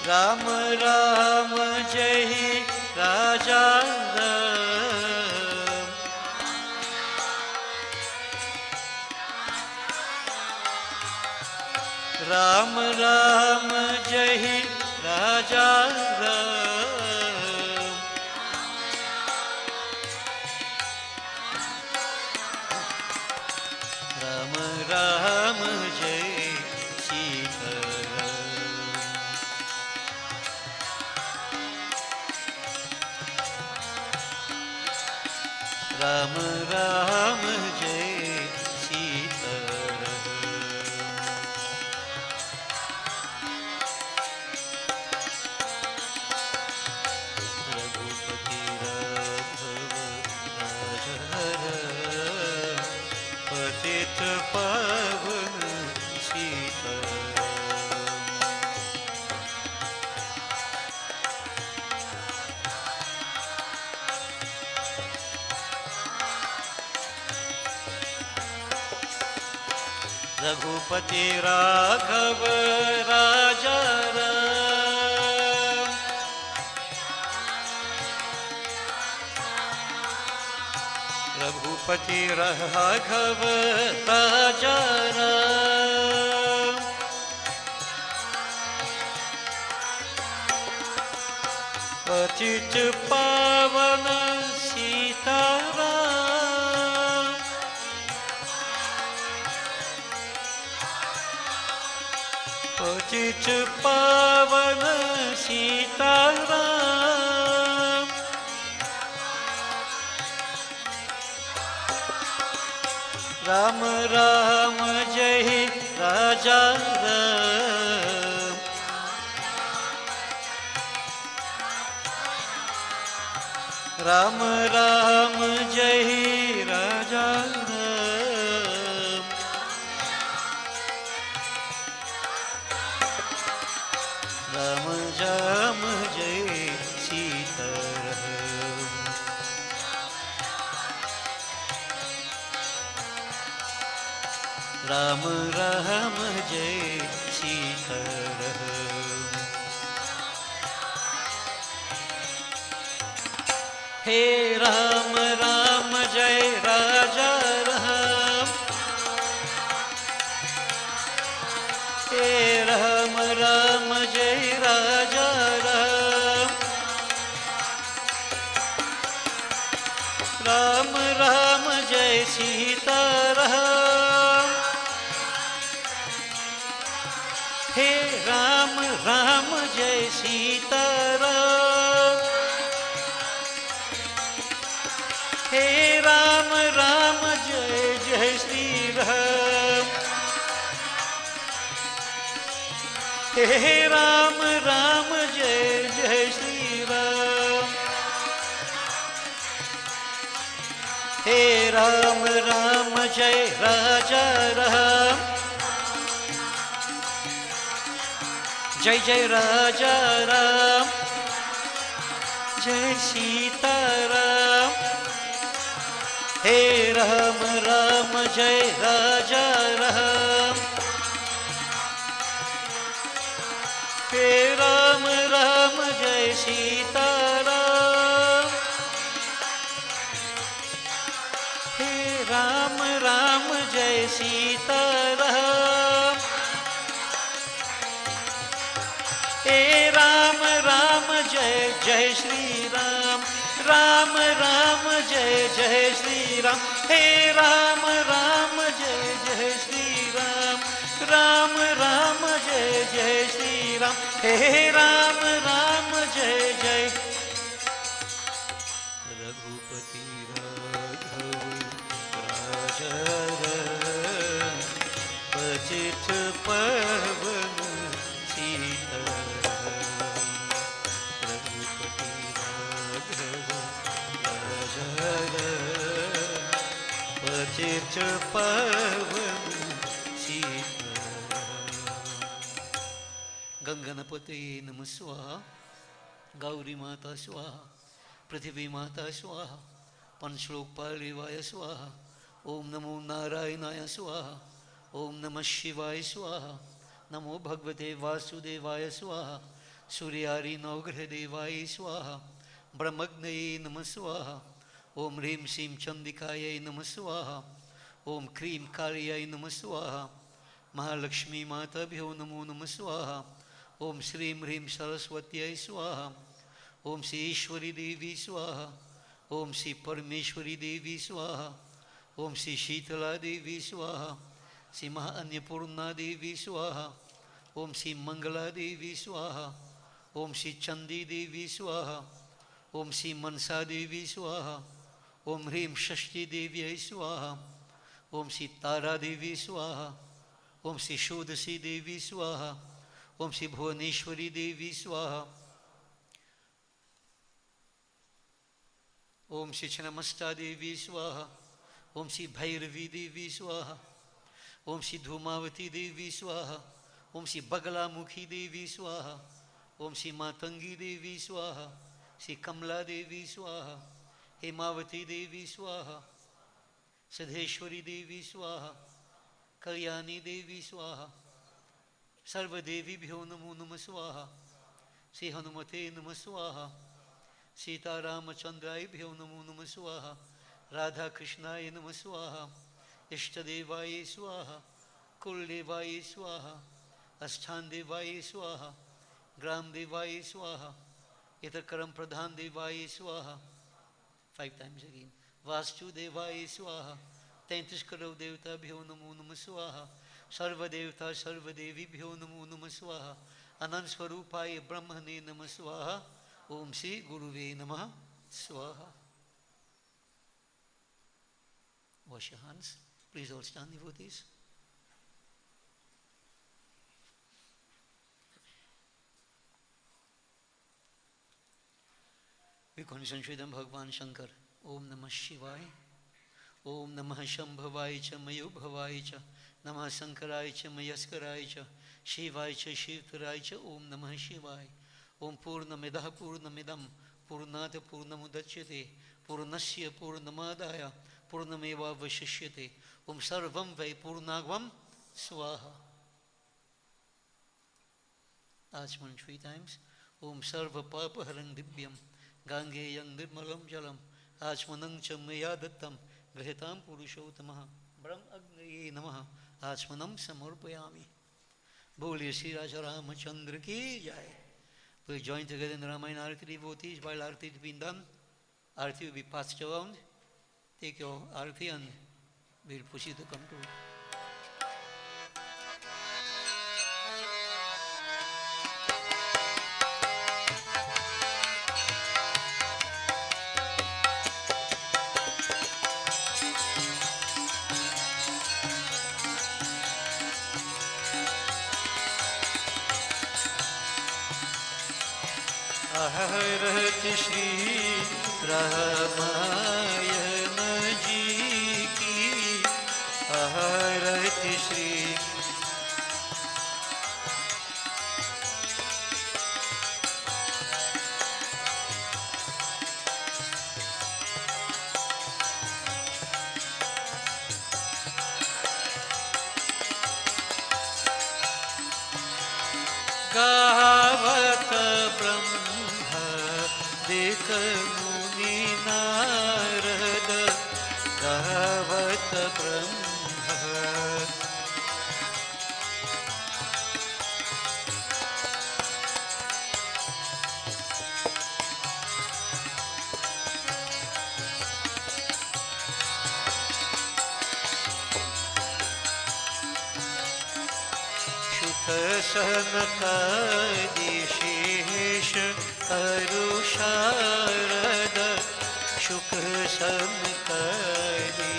राम राम जय राजा राम. राम राम जय राजा राम. राम राम जय सीताराम. राम राम जय सीताराम. रघुपति राघव राजा राम पतित पावन सीताराम. रघुपति राघव राजा राम रघुपति राघव राजा राम. पतित पावन सीताराम. पतित पावन सीताराम. राम राम जय राजा राम. राम राम जय राजा राम. राम राम जय सीताराम. राम राम जय सीताराम. हे राम राम जय राजा राम. हे राम राम जय राजा राम. सीताराम। हे राम राम जय सीताराम। हे राम राम जय जय श्री राम। हे राम राम जय जय श्री राम। हे राम राम जय राजा राम। जय जय राजा राम। जय सीताराम। हे राम राम जय राजा राम। हे राम राम जय सीताराम। हे राम राम जय सीताराम। हे राम राम जय जय श्री राम। राम राम जय जय श्री राम। हे राम राम जय जय श्री राम। राम राम जय जय श्री राम। हे राम राम जय जय। रघुपति राघव राजा राम। पतित पावन सीताराम। रघुपति राघव राजा राम। पतित पावन गंगनपते नमः स्वाहा। गौरी माता स्वाहा। पृथ्वी माता स्वाहा। पंचलोक पालिवाय स्वाहा। ओम नमो नारायणाय स्वाहा। ओम नमः शिवाय स्वाहा। नमो भगवते वासुदेवाय स्वाहा। सूर्यारि नवग्रह देवाय स्वाहा। ब्रह्मग्नये नमः स्वाहा। ओम ह्रीं श्रीं चंडिकायै नमः स्वाहा। ओम क्रीं काल्याय नमः स्वाहा। महालक्ष्मी माताभ्यो नमो नमः स्वाहा। ओम श्रीं ह्रीं सरस्वत्यै स्वाहा। ओम श्री ईश्वरी देवी स्वाहा। ओम श्री परमेश्वरी देवी स्वाहा। ओम श्री शीतला देवी स्वाहा। श्री महाअन्नपूर्णा देवी स्वाहा। ओम श्री मंगला देवी स्वाहा। ओम श्री चंदी देवी स्वाहा। ओम श्री मनसा देवी स्वाहा। ओम ह्रीं षष्ठी देव्यै स्वाहा। ओम श्री तारा देवी स्वाहा। ओम श्री षोडशी देवी स्वाहा। ओम श्री भुवनेश्वरी देवी स्वाहा। ओम श्री छिन्नमस्ता देवी स्वाहा। ओम श्री भैरवी देवी स्वाहा। ओम श्री धूमावती देवी स्वाहा। ओम श्री बगलामुखी देवी स्वाहा। ओम श्री मातंगी देवी स्वाहा। श्री कमला देवी स्वाहा। हेमावती देवी स्वाहा। सिद्धेश्वरी देवी स्वाहा। कल्याणी देवी स्वाहा। सर्वदेवीभ्यो नमो नमः स्वाहा। श्री हनुमते नमः स्वाहा। सीतारामचंद्राभ्यो नमो नमः स्वाहा। राधा कृष्णाय नमः स्वाहा। इष्टदेवाय स्वाहा। कुलदेवाय स्वाहा। अष्टान देवाय स्वाहा। ग्राम देवाय स्वाहा। इतर कर्म प्रधान देवाय स्वाहा। 5 times again. वास्तुदेवाय स्वाहा। 33 करोड़ देवताभ्यो नमो नमः स्वाहा। सर्वदेवता सर्वदेवीभ्यो नमो नमः स्वाहा। अनंत स्वरूपाय ब्रह्मणे नमः स्वाहा। ओम श्री गुरुवे नमः स्वाहा. Wash your hands. Please all stand, devotees. We concentrate on Bhagavan Shankar. Om Namah Shivaya. Om Namah Shambhavaya cha Mayubhavaya cha. Namah Sankaraya cha Mayaskaraya cha. Shivaya cha Shivtaraya cha. Om Namah Shivaya. Om Purnamidah Purnamidam Purnata Purnamudachyate Purnasya Purnamadaya Purnameva Vashishyate Om Sarvam Vai Purnagvam Swaha. Achman 3 times. Om Sarva Papa Harang Dibyam Gangeyang Nirmalam Jalam Achmanang Chamaya Dattam Grahitam Purushotamaha Brahm Agnaye Namaha Achmanam Samurpayami. Boliye Sri Raja Ramachandra ki jai. We join together in the Ramayana Arati devotees. While Arati is being done, Arati will be passed around. Take your Arati and we'll proceed to come to आहरत Shri Ramayan जी की आहरत श्री गावत ब्रह्म देख मुनि नारद गावत ब्रह्म सनकादि शेष अरु शारद शुक सनकादि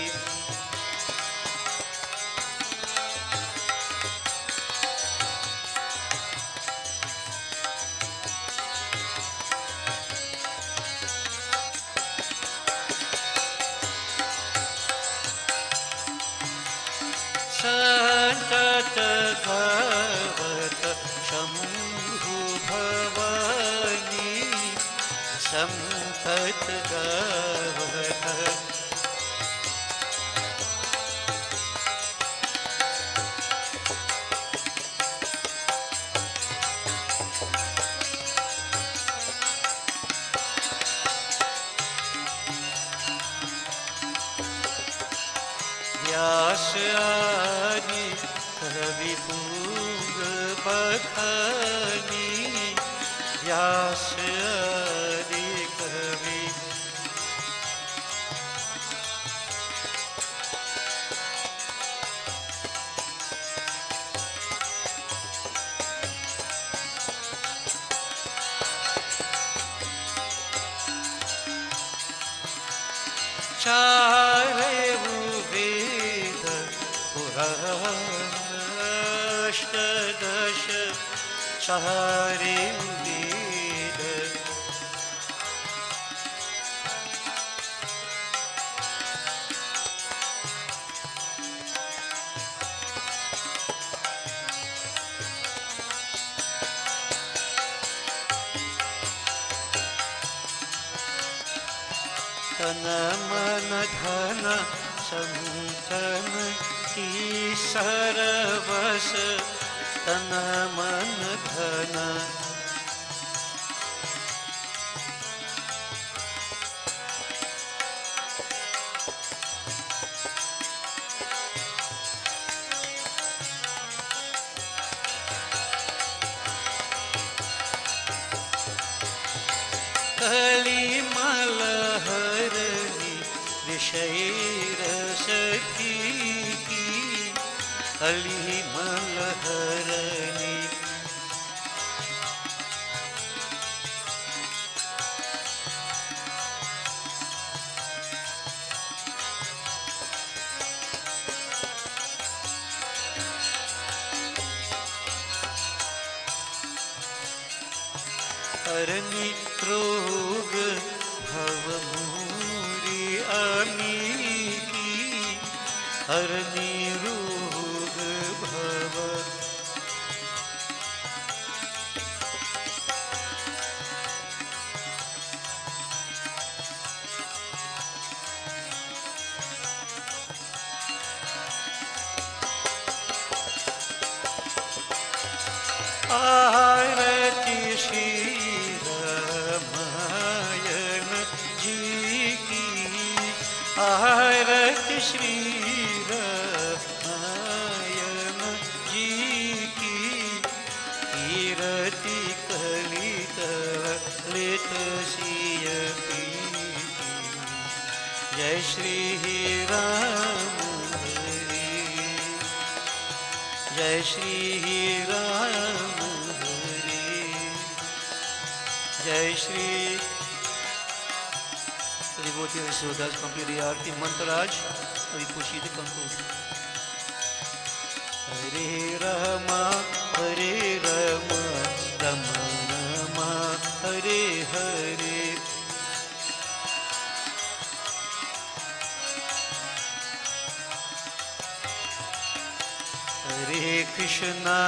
संतत गावत शंभु भवानी संतत गावत व्यास आदि कवि पूग बखानी व्यास आदि कवि चारे वेद पुराण अष्टदश चारे वेद तन मन धन संतन की सरवस तन मन धन कली मलहरनी विषय रस की कली मलहरनी हरनी रोग भव मूरी अमीकी हरनी रोग भव आरती श्री रामायण जी की आरती श्री रामायण जी की कीरति कलित लित सिय जय श्री राम जय श्री राम हरे जय Shri Devotee Yashodas complete the Arti Mantraj. We proceed to conclude. Hare Rama Hare Rama Rama Rama Hare Hare Hare Krishna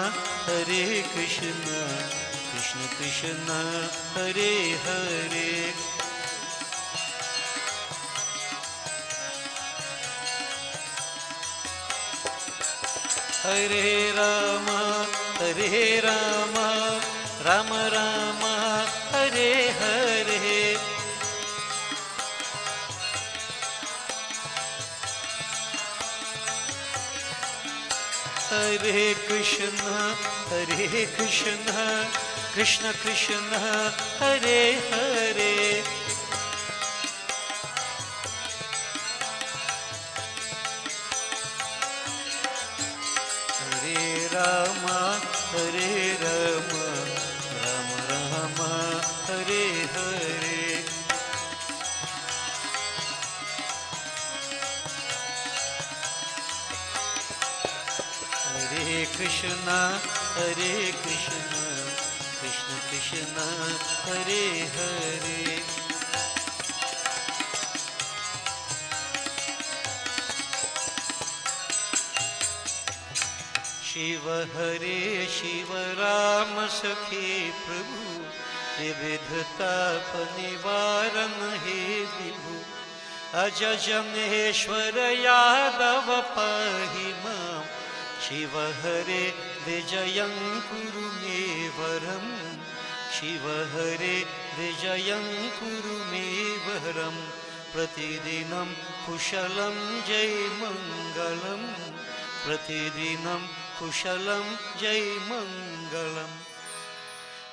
Krishna Krishna Hare Hare Hare Rama Rama Rama Hare Hare Hare Krishna Krishna Krishna Hare Hare Hare Rama Rama Rama Hare Hare Hare Krishna Krishna Krishna Hare Hare Shiv हरे शिव राम सखे प्रभु त्रिविध ताप निवारण हे विभु अज जनेश्वर यादव पाहि मां शिव हरे विजयं कुरु मे वरम शिव हरे विजयं कुरु मे वरम प्रतिदिनं कुशलं जय मंगलम प्रतिदिनं कुशलं जय मंगलम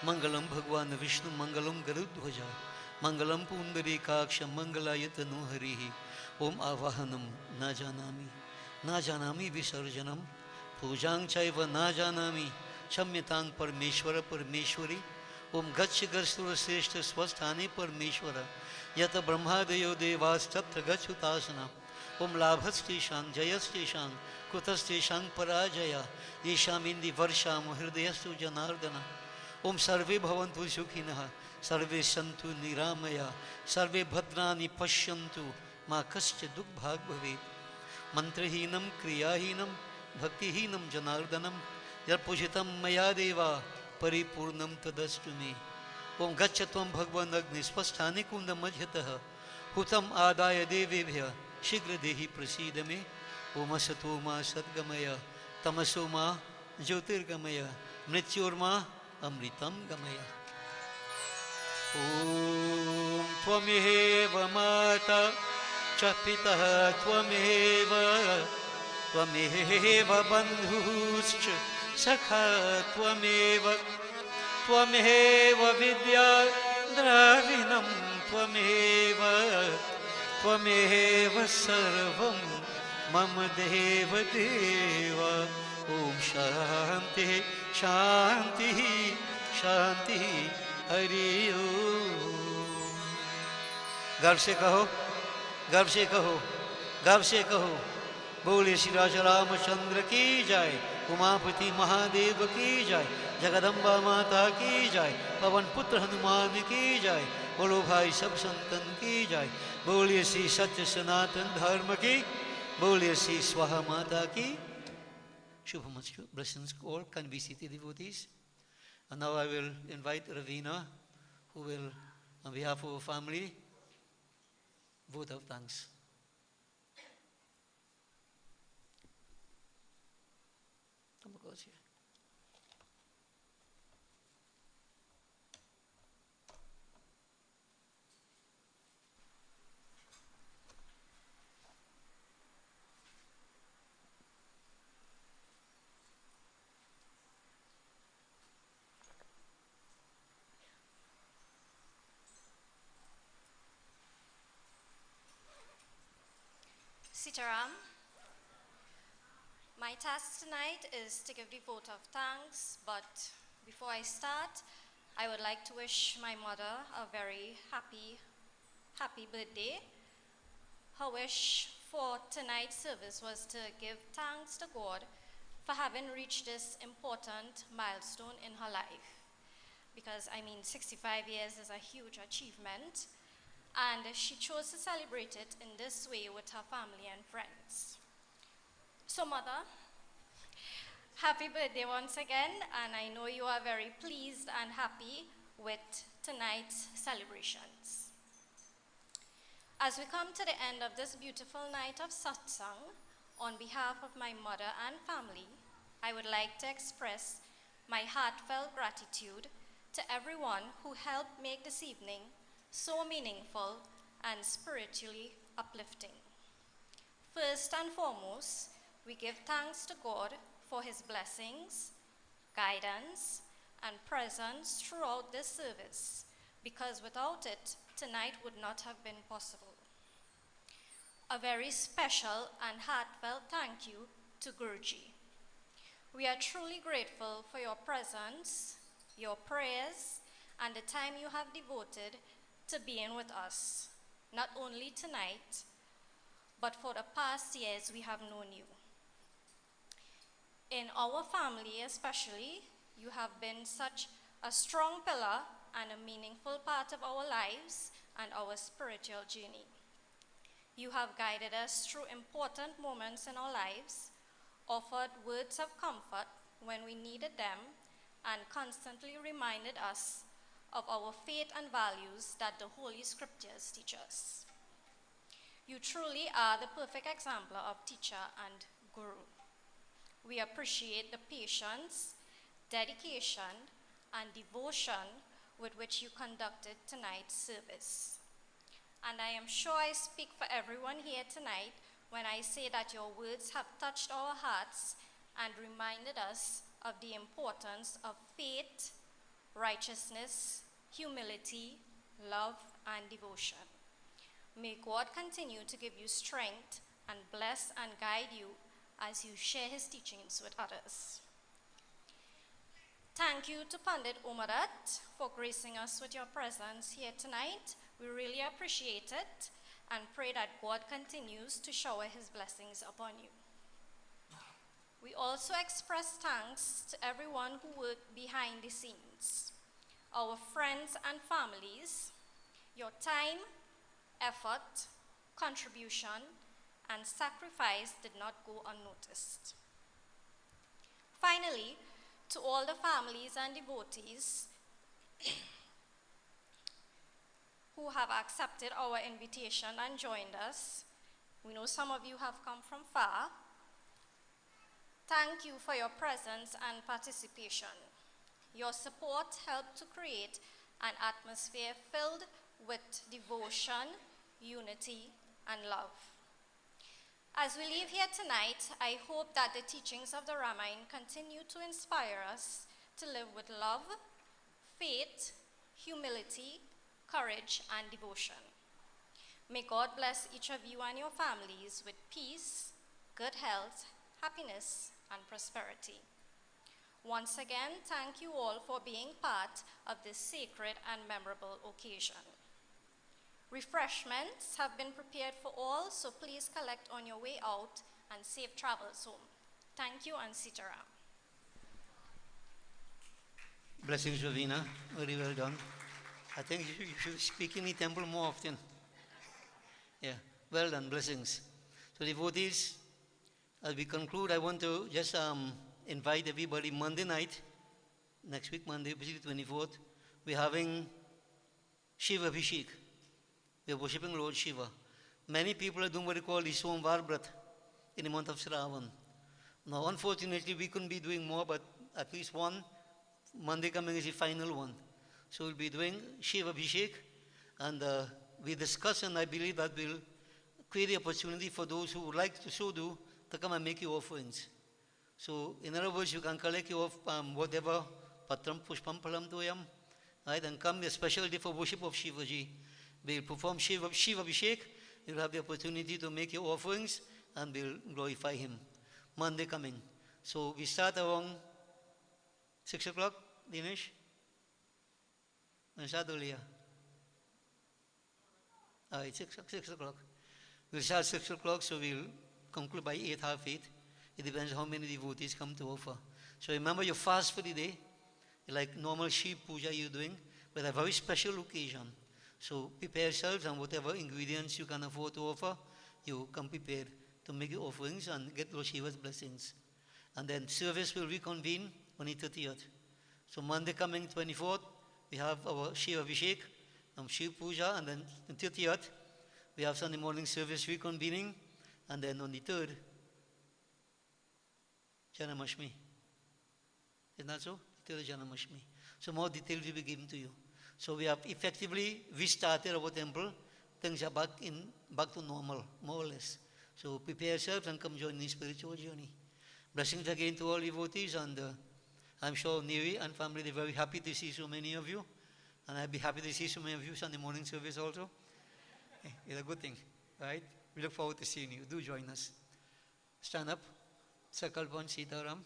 मंगलम भगवान विष्णु मंगलम गरुध्वज मंगलम पुंडरीकाक्ष मंगलायतनु हरि ओम आवाहनम न जानामि विसर्जनम पूजां चैव न जानामि क्षम्यतां परमेश्वर परमेश्वरी ओम गच्छ गच्छुर श्रेष्ठ स्वस्थाने परमेश्वर यत ब्रह्मादयो देवास्तत्र गच्छुतासना ओम लाभस्तेषां जयस्तेषां कुतस्तेषां पराजया येषामिन्दि वर्षां हृदयस्तु जनार्दन ओम सर्वे भवन्तु सुखिनः सर्वे सन्तु निरामया सर्वे भद्राणि पश्यन्तु मा कश्चित् दुःखभाग् भवेत् मंत्रहीनं क्रियाहीनं भक्तिहीनं जनार्दनं यत्पूजितं मया देवा परिपूर्णं तदस्तु मे ओम गच्छ त्वं भगवन् अग्निस्वस्थाने कुण्डमध्यतः हुतम् आदाय देवेभ्यः शीघ्र देहि प्रसीद मे ओम असतो मा सद्गमय तमसो मा ज्योतिर्गमय मृत्योर्मा अमृतं गमय ओम त्वमेव माता च पितः त्वमेव त्वमेव बन्धुश्च सखा त्वमेव त्वमेव विद्या द्रविणं त्वमेव त्वमेव सर्वं मम देव देव ओम शांति शांति शांति हरि ओम गर्व से कहो गर्व से कहो गर्व से कहो बोले श्री राजा रामचंद्र की जय उमापति महादेव की जय जगदम्बा माता की जय पवन पुत्र हनुमान की जय बोलो भाई सब संतन की जय बोलिए श्री सत्य सनातन धर्म की बोलिए श्री स्वाहा माता की Shubhamastu. Blessings all. Can we seated devotees? And now I will invite Ravina, who will, on behalf of our family, vote of thanks. Come across here. Sitaram. My task tonight is to give the vote of thanks, but before I start, I would like to wish my mother a very happy birthday. Her wish for tonight's service was to give thanks to God for having reached this important milestone in her life. Because, 65 years is a huge achievement, and she chose to celebrate it in this way with her family and friends. So, Mother, happy birthday once again, and I know you are very pleased and happy with tonight's celebrations. As we come to the end of this beautiful night of Satsang, on behalf of my mother and family, I would like to express my heartfelt gratitude to everyone who helped make this evening so meaningful and spiritually uplifting. First and foremost, we give thanks to God for his blessings, guidance, and presence throughout this service, because without it, tonight would not have been possible. A very special and heartfelt thank you to Guruji. We are truly grateful for your presence, your prayers, and the time you have devoted to being with us, not only tonight, but for the past years we have known you. In our family especially, you have been such a strong pillar and a meaningful part of our lives and our spiritual journey. You have guided us through important moments in our lives, offered words of comfort when we needed them, and constantly reminded us of our faith and values that the Holy Scriptures teach us. You truly are the perfect exemplar of teacher and guru. We appreciate the patience, dedication, and devotion with which you conducted tonight's service. And I am sure I speak for everyone here tonight when I say that your words have touched our hearts and reminded us of the importance of faith, righteousness, humility, love, and devotion. May God continue to give you strength and bless and guide you as you share his teachings with others. Thank you to Pandit Umarat for gracing us with your presence here tonight. We really appreciate it and pray that God continues to shower his blessings upon you. We also express thanks to everyone who worked behind the scenes, our friends and families. Your time, effort, contribution, and sacrifice did not go unnoticed. Finally, to all the families and devotees who have accepted our invitation and joined us, we know some of you have come from far. Thank you for your presence and participation. Your support helped to create an atmosphere filled with devotion, unity, and love. As we leave here tonight, I hope that the teachings of the Ramayana continue to inspire us to live with love, faith, humility, courage, and devotion. May God bless each of you and your families with peace, good health, happiness, and prosperity. Once again, thank you all for being part of this sacred and memorable occasion. Refreshments have been prepared for all, so please collect on your way out and safe travels home. Thank you and Sitaram. Blessings, Ravina. Very well done. I think you should speak in the temple more often. Yeah, well done. Blessings. So, devotees, as we conclude, I want to just invite everybody Monday night, next week, Monday, basically 24th, we're having Shiva Abhishek. We're worshipping Lord Shiva. Many people are doing what they call the Somvar Brat in the month of Shravan. Now, unfortunately, we couldn't be doing more, but at least one Monday coming is the final one. So we'll be doing Shiva Abhishek, and we discuss, and I believe that will create the opportunity for those who would like to so do to come and make your offerings. So, in other words, you can collect your whatever, Patram Pushpam Palam Toyam, right, and come a special day for worship of Shivaji. We'll perform Shiva Abhishek. You'll have the opportunity to make your offerings and we'll glorify him. Monday coming. So we start around 6 o'clock, Dinesh? We start earlier. It's 6 o'clock. We'll start 6 o'clock, so we'll conclude by 8, half 8. It depends how many devotees come to offer. So remember, you fast for the day, like normal sheep puja you're doing, but a very special occasion. So prepare yourselves, and whatever ingredients you can afford to offer, you come prepared to make your offerings and get Lord Shiva's blessings. And then service will reconvene on the 30th. So Monday coming, 24th, we have our Shiva Abhishek, Shiva Puja, and then the 30th, we have Sunday morning service reconvening, and then on the 3rd, Janamashmi. Isn't that so? The 3rd Janamashmi. So more details will be given to you. So we have effectively restarted our temple. Things are back to normal, more or less. So prepare yourselves and come join the spiritual journey. Blessings again to all devotees, and I'm sure Neri and family, they're very happy to see so many of you. And I'll be happy to see so many of you Sunday morning service also. It's a good thing, right? We look forward to seeing you. Do join us. Stand up. Sakalpan Sitaram.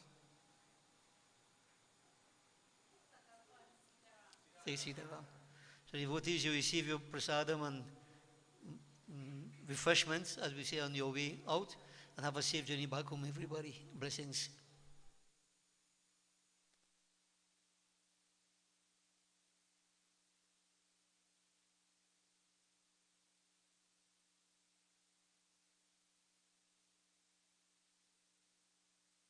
Say Sitaram. So devotees, you receive your prasadam and refreshments, as we say, on your way out. And have a safe journey back home, everybody. Blessings.